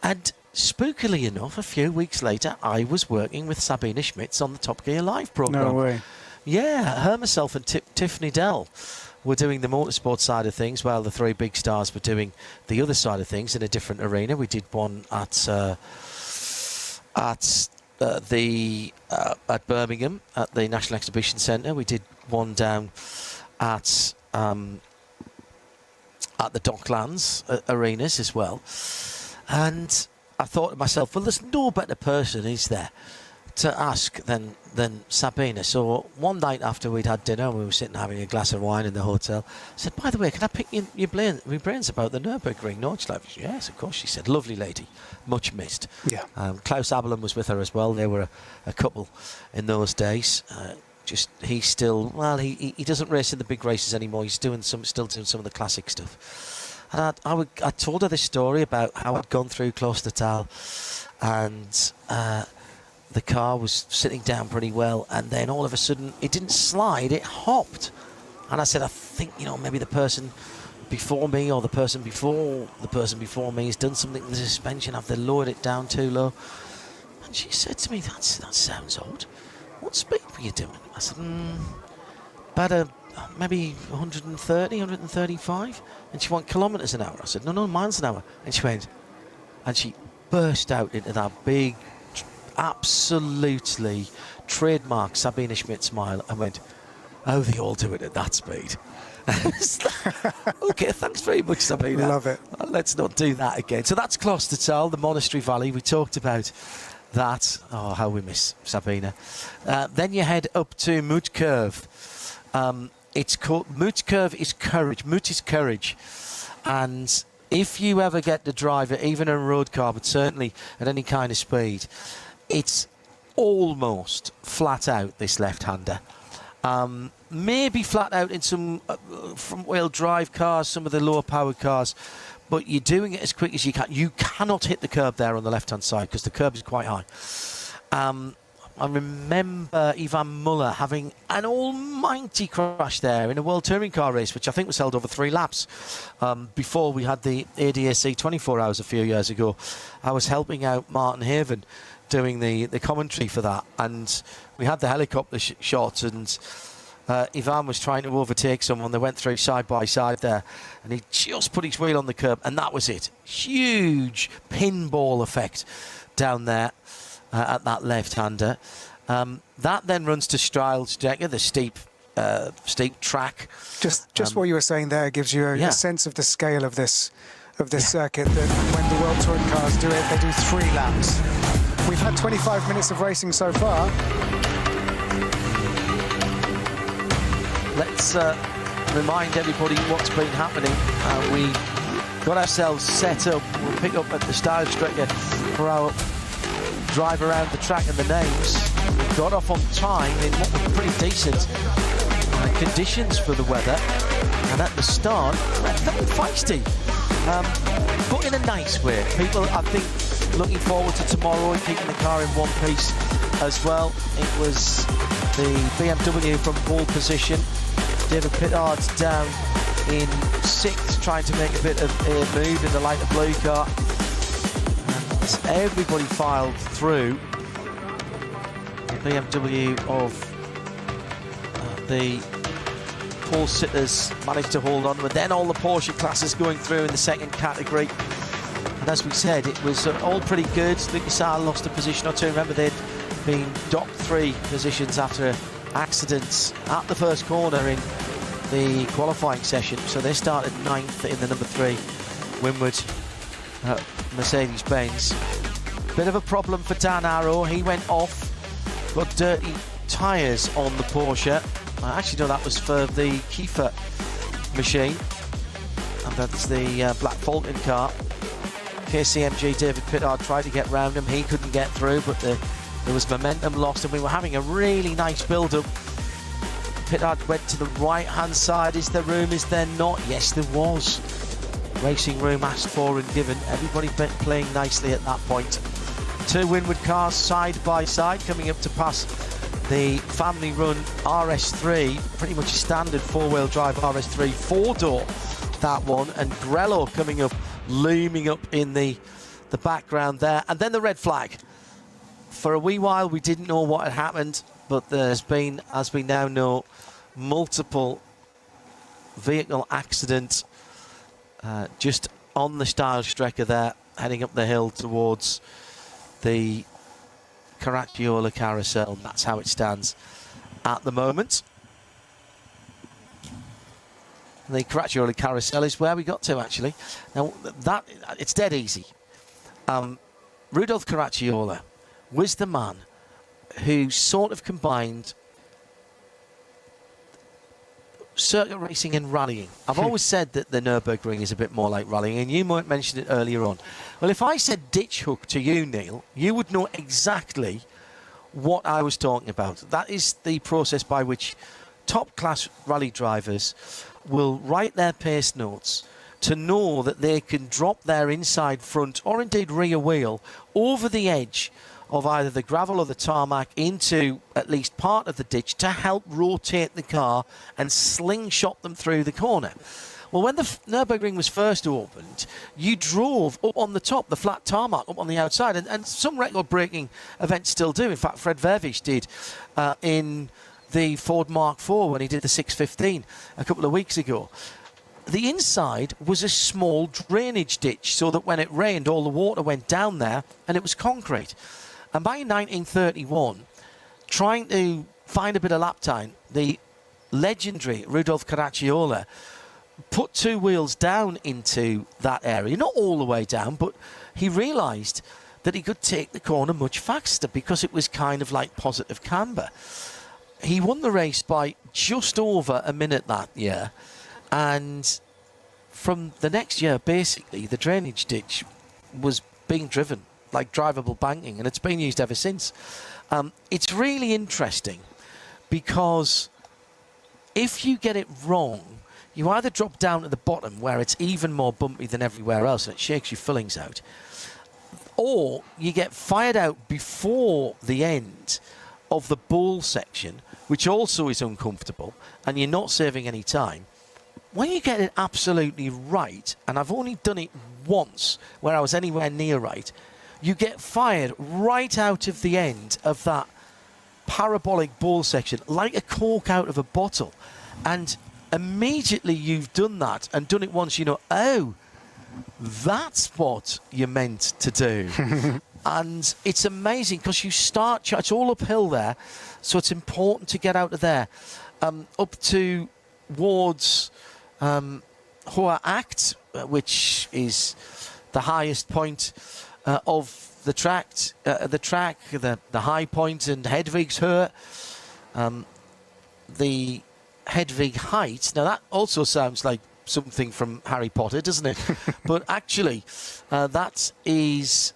And spookily enough, a few weeks later, I was working with Sabine Schmitz on the Top Gear Live programme. No way. Yeah, her, myself and Tiffany Dell were doing the motorsport side of things, while the three big stars were doing the other side of things in a different arena. We did one at Birmingham at the National Exhibition Centre. We did one down at the Docklands arenas as well. And I thought to myself, well, there's no better person, is there, to ask than Sabina. So one night after we'd had dinner, we were sitting having a glass of wine in the hotel. I said, by the way, can I pick your brains about the Nürburgring Nordschleife? Yes, of course, she said. Lovely lady, much missed. Yeah. Klaus Abelin was with her as well. They were a couple in those days. He doesn't race in the big races anymore. He's still doing some of the classic stuff. And I told her this story about how I'd gone through Klostertal, and the car was sitting down pretty well, and then all of a sudden it didn't slide, it hopped. And I said, I think, maybe the person before me or the person before me has done something to the suspension. Have they lowered it down too low? And she said to me, that sounds odd. What speed were you doing? I said, about maybe 130, 135. And she went kilometres an hour. I said, no, miles an hour. And she burst out into that big, absolutely trademark Sabina Schmidt smile and went, oh, they all do it at that speed. Okay, thanks very much, Sabina. Love it. Let's not do that again. So that's Klostertal, the Monastery Valley. We talked about that. Oh, how we miss Sabina. Then you head up to Mootkurve. It's called Mootkurve is courage. Moot is courage. And if you ever get to drive it, even in a road car, but certainly at any kind of speed, it's almost flat out, this left-hander. Maybe flat out in some front-wheel drive cars, some of the lower-powered cars, but you're doing it as quick as you can. You cannot hit the curb there on the left-hand side because the curb is quite high. I remember Ivan Muller having an almighty crash there in a World Touring Car race, which I think was held over 3 laps before we had the ADAC 24 hours a few years ago. I was helping out Martin Haven doing the commentary for that, and we had the helicopter shots, and Ivan was trying to overtake someone. They went through side by side there, and he just put his wheel on the curb, and that was it. Huge pinball effect down there at that left-hander. That then runs to Strijlsdrekke, the steep track. Just what you were saying there gives you a sense of the scale of this circuit, that when the World Touring Cars do it, they do 3 laps. We've had 25 minutes of racing so far. Let's Remind everybody what's been happening. We got ourselves set up. We'll pick up at the Strijlsdrekke for our drive around the track and the names. We got off on time in what were pretty decent conditions for the weather, and at the start, very feisty, but in a nice way. People, I think, looking forward to tomorrow and keeping the car in one piece as well. It was the BMW from pole position. David Pittard's down in 6th, trying to make a bit of a move in the lighter blue car. And as everybody filed through, the BMW of the pole sitters managed to hold on, but then all the Porsche classes going through in the second category. And as we said, it was all pretty good. Lucas Al lost a position or two. Remember, they'd been docked 3 positions after accidents at the first corner in the qualifying session, so they started 9th in the number 3 Winward Mercedes-Benz. Bit of a problem for Dan Arrow. He went off, got dirty tyres on the Porsche. I actually know that was for the Kiefer machine, and that's the Black Fulton car. KCMG David Pittard tried to get round him, he couldn't get through, but there was momentum lost, and we were having a really nice build-up. Pittard went to the right-hand side. Is there room? Is there not? Yes, there was. Racing room asked for and given. Everybody playing nicely at that point. 2 Winward cars side by side, coming up to pass the family-run RS3, pretty much a standard 4-wheel drive RS3, 4-door, that one, and Grello coming up, looming up in the background there. And then the red flag. For a wee while, we didn't know what had happened, but there's been, as we now know, multiple vehicle accident just on the Style-Strecker there, heading up the hill towards the Caracciola carousel. That's how it stands at the moment. The Caracciola carousel is where we got to, actually. Now, it's dead easy. Rudolf Caracciola was the man who sort of combined circuit racing and rallying. I've always said that the Nürburgring is a bit more like rallying, and you might mention it earlier on. Well, if I said ditch hook to you, Neil, you would know exactly what I was talking about. That is the process by which top-class rally drivers will write their pace notes to know that they can drop their inside front or indeed rear wheel over the edge of either the gravel or the tarmac into at least part of the ditch to help rotate the car and slingshot them through the corner. Well, when the Nürburgring was first opened, you drove up on the top, the flat tarmac up on the outside, and some record-breaking events still do. In fact, Fred Vervisch did in the Ford Mark IV when he did the 615 a couple of weeks ago. The inside was a small drainage ditch so that when it rained, all the water went down there, and it was concrete. And by 1931, trying to find a bit of lap time, the legendary Rudolf Caracciola put two wheels down into that area. Not all the way down, but he realised that he could take the corner much faster because it was kind of like positive camber. He won the race by just over a minute that year. And from the next year, basically, the drainage ditch was being driven like drivable banking, and it's been used ever since. It's really interesting because if you get it wrong, you either drop down to the bottom where it's even more bumpy than everywhere else and it shakes your fillings out, or you get fired out before the end of the bowl section, which also is uncomfortable, and you're not saving any time. When you get it absolutely right, and I've only done it once where I was anywhere near right, you get fired right out of the end of that parabolic bowl section like a cork out of a bottle. And immediately you've done that and done it once, you know, oh, that's what you meant to do. And it's amazing because you start, it's all uphill there, so it's important to get out of there. Up towards Hoher Acht, which is the highest point of the track, the high point, and Hedwigshöhe, the Hedwig height. Now that also sounds like something from Harry Potter, doesn't it? But actually, that is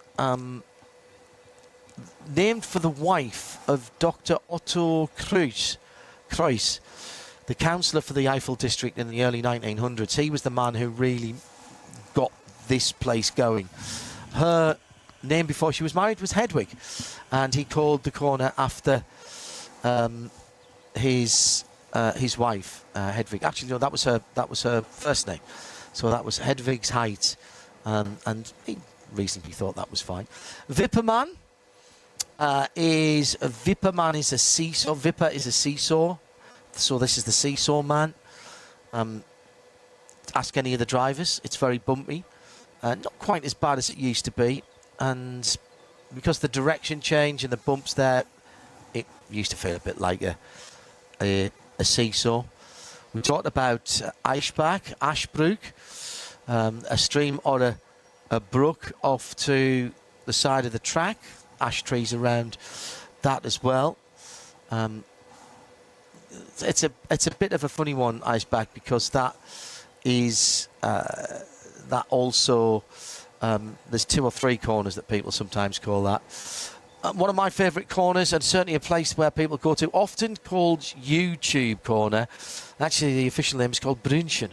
named for the wife of Dr. Otto Kreuss, the councillor for the Eiffel district in the early 1900s. He was the man who really got this place going. Her name before she was married was Hedwig, and he called the corner after his wife, Hedwig. Actually, no, that was her first name. So that was Hedwig's height, and he reasonably thought that was fine. Wippermann is a seesaw. Wipper is a seesaw. So this is the seesaw man. Ask any of the drivers. It's very bumpy. Not quite as bad as it used to be. And because the direction change and the bumps there, it used to feel a bit like a seesaw. We talked about Eichbach, Ashbrook, a stream or a brook off to the side of the track. Ash trees around that as well. It's a bit of a funny one, Eichbach, because that is that also there's 2 or 3 corners that people sometimes call that. One of my favourite corners, and certainly a place where people go to, often called YouTube Corner. Actually, the official name is called Brünchen.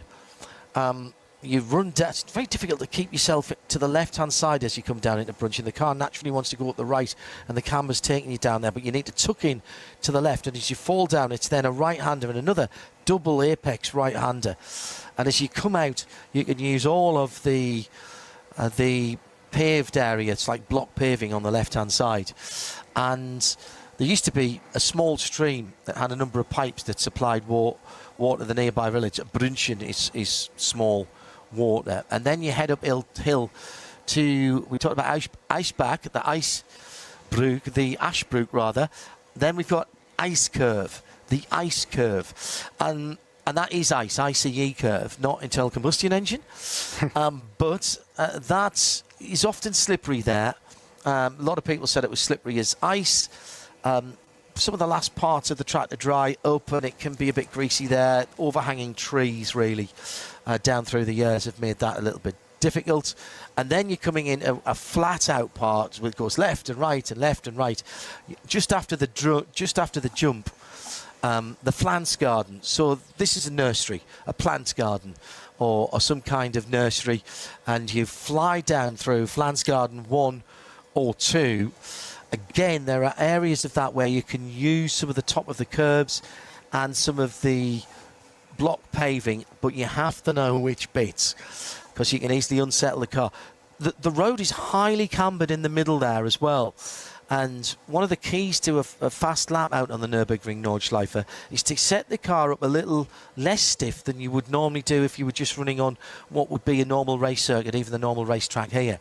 You run down. It's very difficult to keep yourself to the left-hand side as you come down into Brünchen. The car naturally wants to go up the right, and the camera's taking you down there, but you need to tuck in to the left, and as you fall down, it's then a right-hander and another double apex right-hander. And as you come out, you can use all of the paved area. It's like block paving on the left-hand side. And there used to be a small stream that had a number of pipes that supplied water to the nearby village. Brunchen is small water. And then you head up hill to, we talked about Eisbach, the Ashbrook rather. Then we've got Ice Curve, the Ice Curve. And that is ICE curve, not internal combustion engine. But that is often slippery there. A lot of people said it was slippery as ice. Some of the last parts of the track to dry open. It can be a bit greasy there. Overhanging trees, really, down through the years have made that a little bit difficult. And then you're coming in a flat out part which goes left and right and left and right. Just after the jump, the Flans Garden. So this is a nursery, a plant garden, or some kind of nursery, and you fly down through Flans Garden 1 or 2. Again, there are areas of that where you can use some of the top of the curbs and some of the block paving, but you have to know which bits, because you can easily unsettle the car. The road is highly cambered in the middle there as well. And one of the keys to a fast lap out on the Nürburgring Nordschleife is to set the car up a little less stiff than you would normally do if you were just running on what would be a normal race circuit, even the normal racetrack here.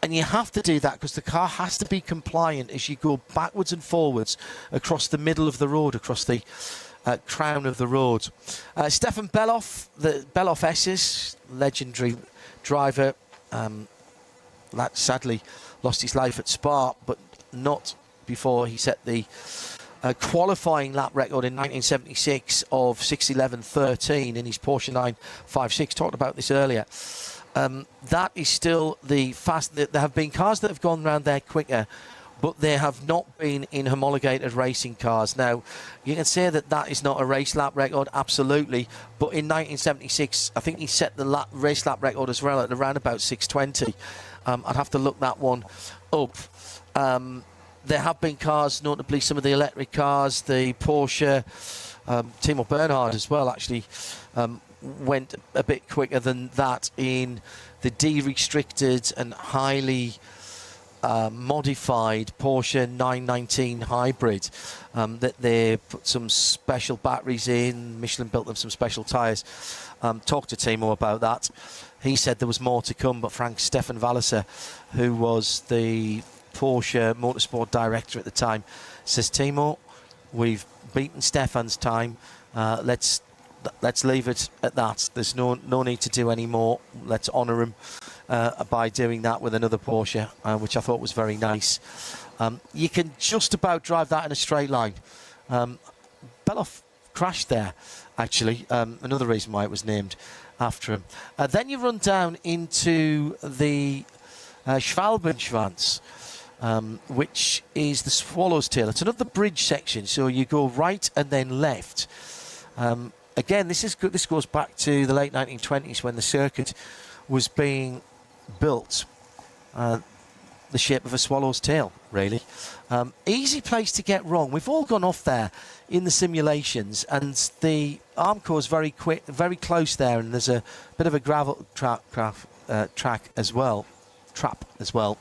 And you have to do that because the car has to be compliant as you go backwards and forwards across the middle of the road, across the crown of the road. Stefan Beloff, the Beloff S's, legendary driver, that sadly lost his life at Spa, but not before he set the qualifying lap record in 1976 of 6:11.13 in his Porsche 956. Talked about this earlier. That is still the fast. There have been cars that have gone around there quicker, but they have not been in homologated racing cars. Now, you can say that is not a race lap record, absolutely, but in 1976, I think he set the race lap record as well at around about 6:20. I'd have to look that one up. There have been cars, notably some of the electric cars, the Porsche, Timo Bernhard as well, actually, went a bit quicker than that in the de-restricted and highly modified Porsche 919 hybrid that they put some special batteries in. Michelin built them some special tyres. Talked to Timo about that. He said there was more to come, but Stefan Walliser, who was the Porsche Motorsport director at the time, says, Timo, we've beaten Stefan's time. Let's leave it at that. There's no need to do any more. Let's honour him by doing that with another Porsche, which I thought was very nice. You can just about drive that in a straight line. Beloff crashed there, actually. Another reason why it was named after him. Then you run down into the Schwalbenschwanz, which is the Swallow's Tail. It's another bridge section, so you go right and then left. Again, this goes back to the late 1920s when the circuit was being built. The shape of a swallow's tail, really. Easy place to get wrong. We've all gone off there in the simulations, and the Armco is very close there, and there's a bit of a gravel track as well, trap as well.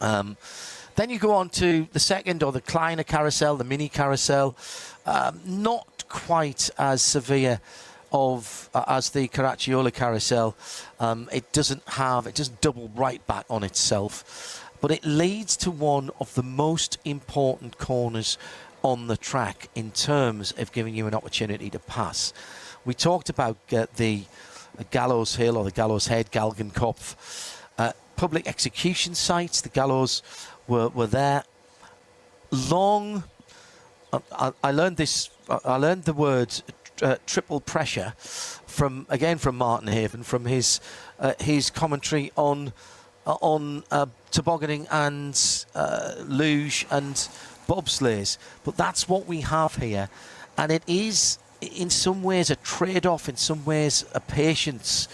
Then you go on to the second, or the Kleiner carousel, the mini carousel. Not quite as severe as the Caracciolo carousel. It doesn't double right back on itself, but it leads to one of the most important corners on the track in terms of giving you an opportunity to pass. We talked about the Gallows Hill, or the Gallows Head, Galgenkopf, public execution sites. The gallows were there. Long. I learned this. I learned the word triple pressure from Martin Haven, from his commentary on tobogganing and luge and bobsleighs. But that's what we have here, and it is in some ways a trade-off, in some ways a patience.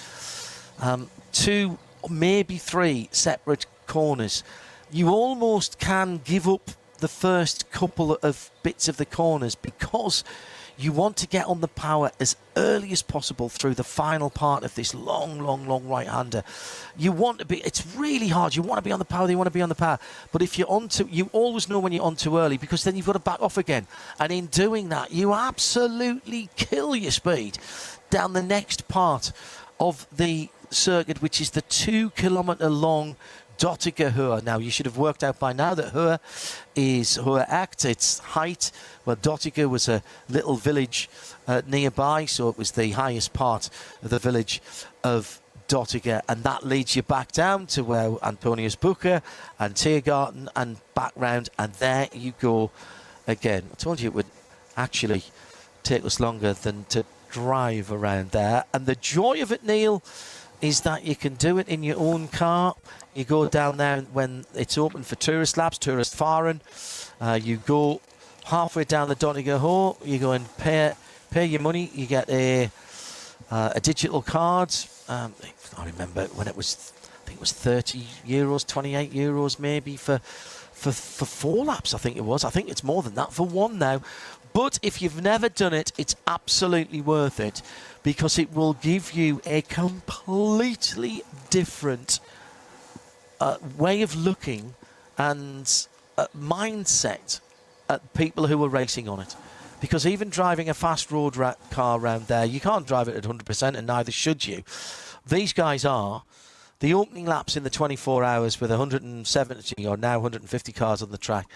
2, maybe 3 separate corners. You almost can give up the first couple of bits of the corners because you want to get on the power as early as possible through the final part of this long right-hander. You want to be, it's really hard. You want to be on the power, you want to be on the power. But if you're on too, you always know when you're on too early because then you've got to back off again. And in doing that, you absolutely kill your speed down the next part of the circuit, which is the 2 kilometre long Dottiger Höhe. Now, you should have worked out by now that Höhe is Höhe Act, it's height. Well, Dottiger was a little village nearby, so it was the highest part of the village of Dottiger, and that leads you back down to where Antonius Bucher and Tiergarten and back round, and there you go again. I told you it would actually take us longer than to drive around there, and the joy of it, Neil, is that you can do it in your own car. You go down there when it's open for tourist laps, tourist fahren. You go halfway down the Dottiger Höhe, you go and pay your money. You get a digital card. I remember when it was, I think it was €30, 28 euros maybe for 4 laps. I think it was. I think it's more than that for 1 now. But if you've never done it, it's absolutely worth it because it will give you a completely different way of looking and mindset at people who are racing on it. Because even driving a fast road car around there, you can't drive it at 100%, and neither should you. These guys are. The opening laps in the 24 hours with 170 or now 150 cars on the track,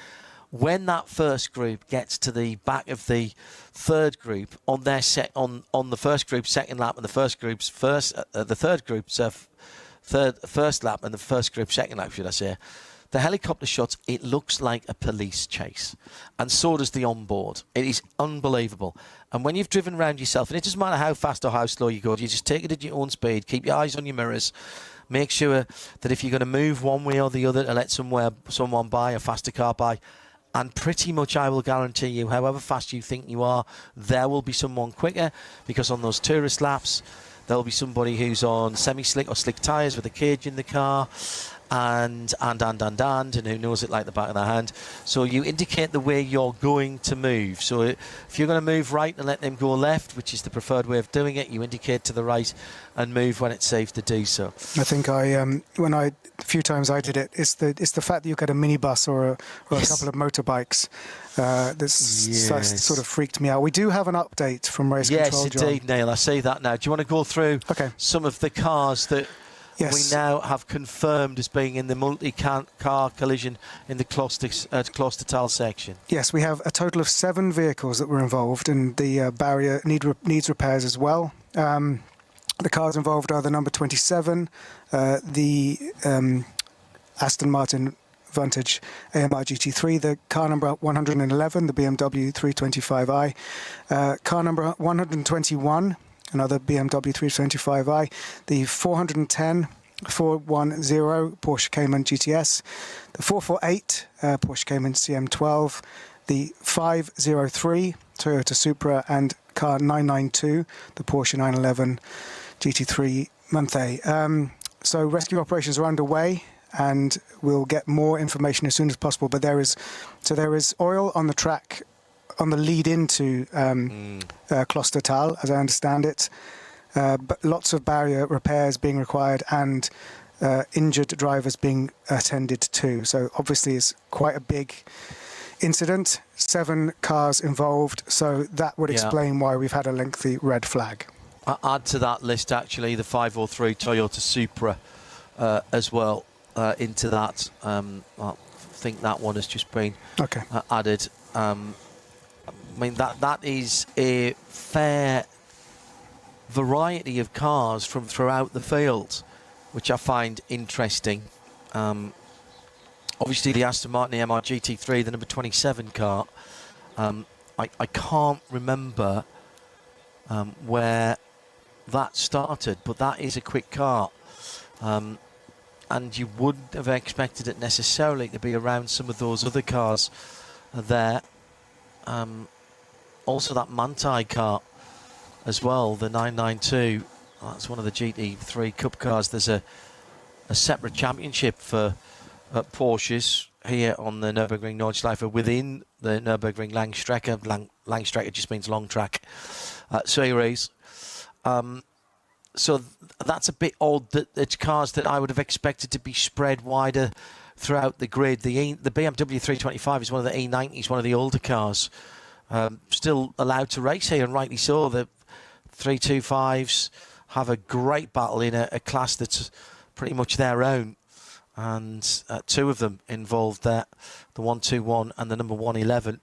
when that first group gets to the back of the third group on their on the first group's second lap and the first group's first lap and the first group's second lap, should I say, the helicopter shots, it looks like a police chase, and so does the onboard. It is unbelievable. And when you've driven around yourself, and it doesn't matter how fast or how slow you go, you just take it at your own speed, keep your eyes on your mirrors. Make sure that if you're going to move one way or the other to let someone by, a faster car by, and pretty much I will guarantee you, however fast you think you are, there will be someone quicker, because on those tourist laps, there'll be somebody who's on semi-slick or slick tyres with a cage in the car, and who knows it like the back of their hand. So you indicate the way you're going to move. So if you're going to move right and let them go left, which is the preferred way of doing it, you indicate to the right and move when it's safe to do so. I think a few times I did it, it's the fact that you get a minibus or a couple of motorbikes that's sort of freaked me out. We do have an update from Race Control, John. Yes, indeed, Neil. I see that now. Do you want to go through some of the cars that we now have confirmed as being in the multi-car collision in the Klostertal section? Yes, we have a total of 7 vehicles that were involved, and the barrier needs repairs as well. The cars involved are the number 27, the Aston Martin Vantage AMR GT3, the car number 111, the BMW 325i, car number 121, another BMW 325i, the 410 Porsche Cayman GTS, the 448 Porsche Cayman CM12, the 503 Toyota Supra, and car 992, the Porsche 911 GT3 Monthé. So rescue operations are underway, and we'll get more information as soon as possible. But there is oil on the track on the lead into Klostertal, as I understand it, but lots of barrier repairs being required and injured drivers being attended to. So obviously it's quite a big incident, 7 cars involved, so that would explain why we've had a lengthy red flag. I'll add to that list actually the 503 Toyota Supra as well into that. I think that one has just been added. I mean, that is a fair variety of cars from throughout the field, which I find interesting. Obviously, the Aston Martin AMR GT3, the number 27 car. I can't remember where that started, but that is a quick car. And you wouldn't have expected it necessarily to be around some of those other cars there. Also that Manthey car as well, the 992. That's one of the GT3 Cup cars. There's a separate championship for Porsches here on the Nürburgring Nordschleife within the Nürburgring Langstrecke. Langstrecke just means long track series. So that's a bit odd that it's cars that I would have expected to be spread wider throughout the grid. The BMW 325 is one of the E90s, one of the older cars, still allowed to race here, and rightly so. The 325s have a great battle in a class that's pretty much their own. And two of them involved there, the 121 and the number 111.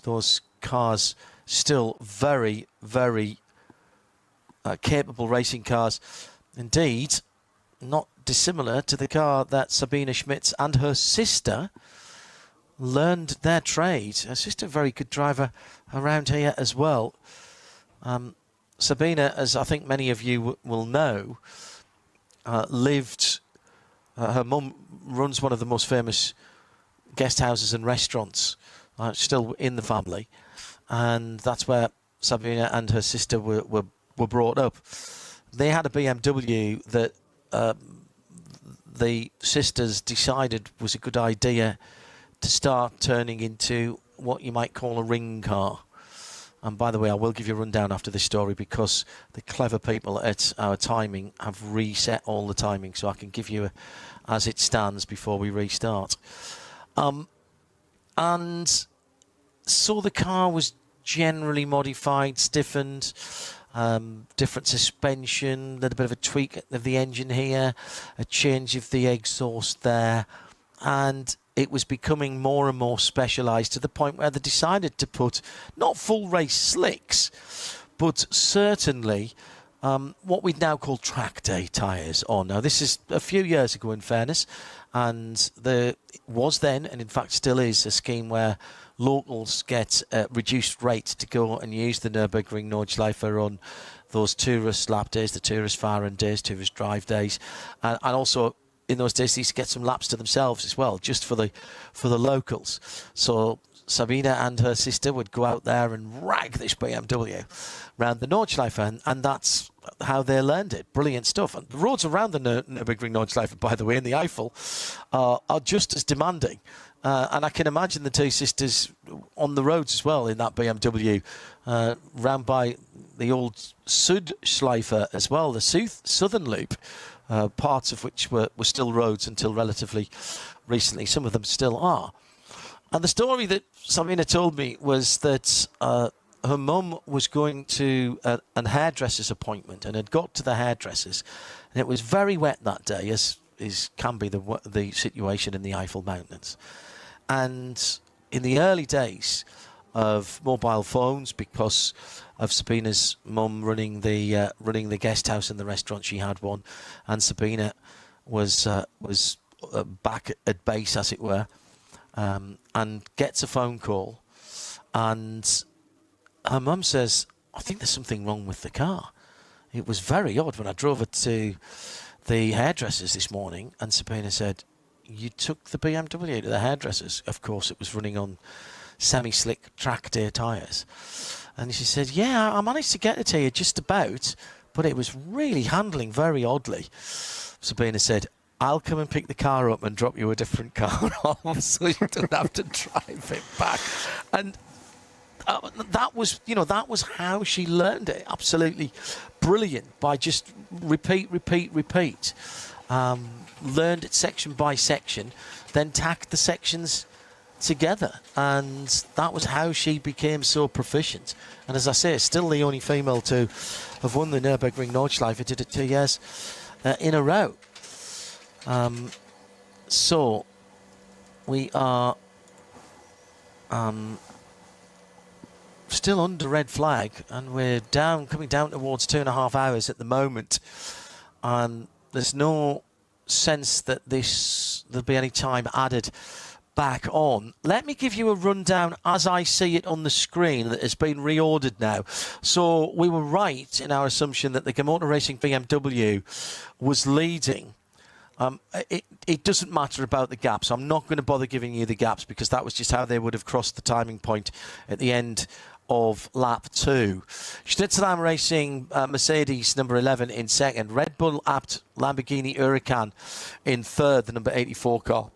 Those cars still very, very capable racing cars. Indeed, not dissimilar to the car that Sabine Schmitz and her sister learned their trade. Her sister, a very good driver around here as well. Sabine, as I think many of you will know, lived... her mum runs one of the most famous guest houses and restaurants, still in the family, and that's where Sabine and her sister were brought up. They had a BMW that the sisters decided was a good idea to start turning into what you might call a ring car. And by the way, I will give you a rundown after this story, because the clever people at our timing have reset all the timing, so I can give you as it stands before we restart. And so the car was generally modified, stiffened, different suspension, a little bit of a tweak of the engine here, a change of the exhaust there, and it was becoming more and more specialised to the point where they decided to put not full race slicks, but certainly what we'd now call track day tyres on. Now, this is a few years ago, in fairness, and there was then, and in fact still is, a scheme where locals get reduced rate to go and use the Nürburgring Nordschleife on those tourist lap days, the tourist Fahren days, tourist drive days, and also in those days, they used to get some laps to themselves as well, just for the locals. So Sabine and her sister would go out there and rag this BMW around the Nordschleife, and that's how they learned it. Brilliant stuff. And the roads around the Nürburgring Nordschleife, by the way, in the Eifel, are just as demanding. And I can imagine the two sisters on the roads as well in that BMW, round by the old Südschleife as well, the southern loop. Parts of which were still roads until relatively recently. Some of them still are. And the story that Sabine told me was that her mum was going to a hairdresser's appointment and had got to the hairdresser's, and it was very wet that day, as can be the situation in the Eifel Mountains. And in the early days of mobile phones, because of Sabine's mum running the guest house and the restaurant, she had one, and Sabine was back at base, as it were, and gets a phone call, and her mum says, "I think there's something wrong with the car. It was very odd when I drove it to the hairdressers this morning." And Sabine said, "You took the BMW to the hairdressers?" Of course, it was running on semi-slick track day tyres. And she said, "Yeah, I managed to get it here just about, but it was really handling very oddly." Sabine said, "I'll come and pick the car up and drop you a different car off so you don't have to drive it back." And that was how she learned it. Absolutely brilliant, by just repeat. Learned it section by section, then tacked the sections together, and that was how she became so proficient. And as I say, still the only female to have won the Nürburgring Nordschleife. Did it 2 years in a row. So we are still under red flag, and we're coming down towards 2.5 hours at the moment, and there's no sense that there'll be any time added back on. Let me give you a rundown as I see it on the screen that has been reordered now. So we were right in our assumption that the Gamotor Racing BMW was leading. It doesn't matter about the gaps. I'm not going to bother giving you the gaps, because that was just how they would have crossed the timing point at the end of lap 2. Schnitzelam Racing Mercedes number 11 in second. Red Bull Abt Lamborghini Huracan in third, the number 84 car.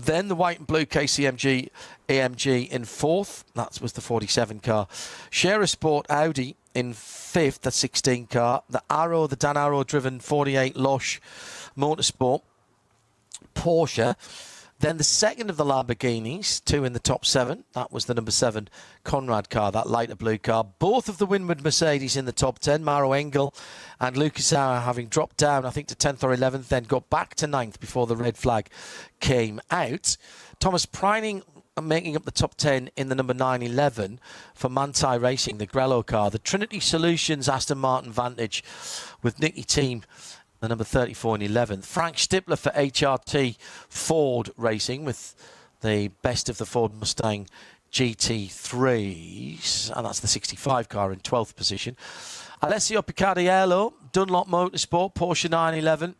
Then the white and blue KCMG AMG in 4th. That was the 47 car. Share of Sport Audi in 5th, the 16 car. The Arrow, the Dan Arrow driven 48 Losh Motorsport. Porsche. Then the second of the Lamborghinis, 2 in the top 7. That was the number 7 Conrad car, that lighter blue car. Both of the Winward Mercedes in the top 10. Maro Engel and Lucas Auer having dropped down, I think, to 10th or 11th, then got back to 9th before the red flag came out. Thomas Preining making up the top 10 in the number 911 for Manthey Racing, the Grello car. The Trinity Solutions Aston Martin Vantage with Nicky Team, the number 34 and 11th. Frank Stippler for HRT Ford Racing with the best of the Ford Mustang GT3s, and that's the 65 car in 12th position. Alessio Piccardiello, Dunlop Motorsport, Porsche 911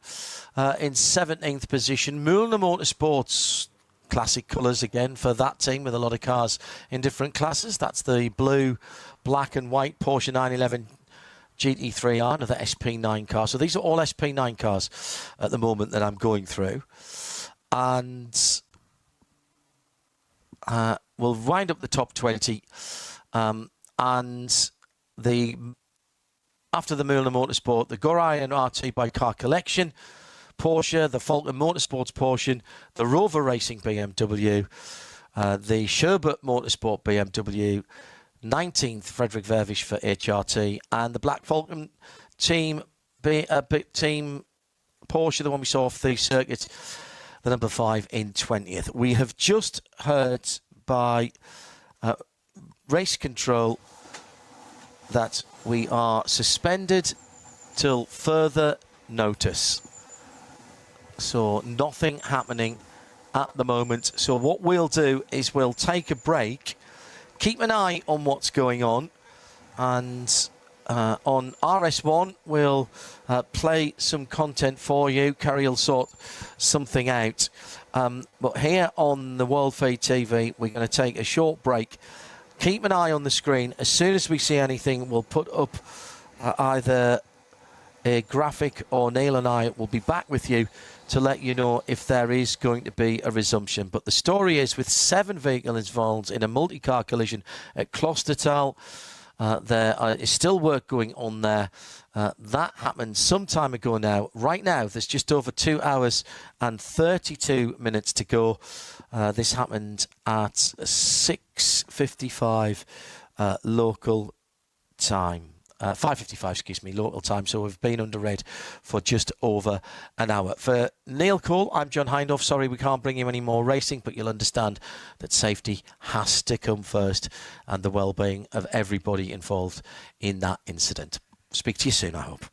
in 17th position. Mühlner Motorsports, classic colours again for that team with a lot of cars in different classes. That's the blue, black and white Porsche 911 GT3R, another SP9 car. So these are all SP9 cars at the moment that I'm going through. And we'll wind up the top 20. And after the Mühlner Motorsport, the Gorion RT by Car Collection, Porsche, the Falcon Motorsports Porsche, the Rover Racing BMW, the Sherbert Motorsport BMW, 19th Frederick Vervisch for HRT, and the Black Falcon team Porsche, the one we saw off the circuit, the number 5 in 20th. We have just heard by race control that we are suspended till further notice. So nothing happening at the moment. So what we'll do is we'll take a break. Keep an eye on what's going on, and on RS1 we'll play some content for you. Kerry will sort something out. But here on the World Feed TV, we're going to take a short break. Keep an eye on the screen. As soon as we see anything, we'll put up either a graphic, or Neil and I will be back with you to let you know if there is going to be a resumption. But the story is, with 7 vehicles involved in a multi-car collision at Klostertal, there is still work going on there. That happened some time ago now. Right now, there's just over 2 hours and 32 minutes to go. This happened at 6:55 local time. 5:55, excuse me, local time. So we've been under red for just over an hour. For Neil Cole, I'm John Hindhaugh. Sorry we can't bring you any more racing, but you'll understand that safety has to come first, and the well-being of everybody involved in that incident. Speak to you soon, I hope.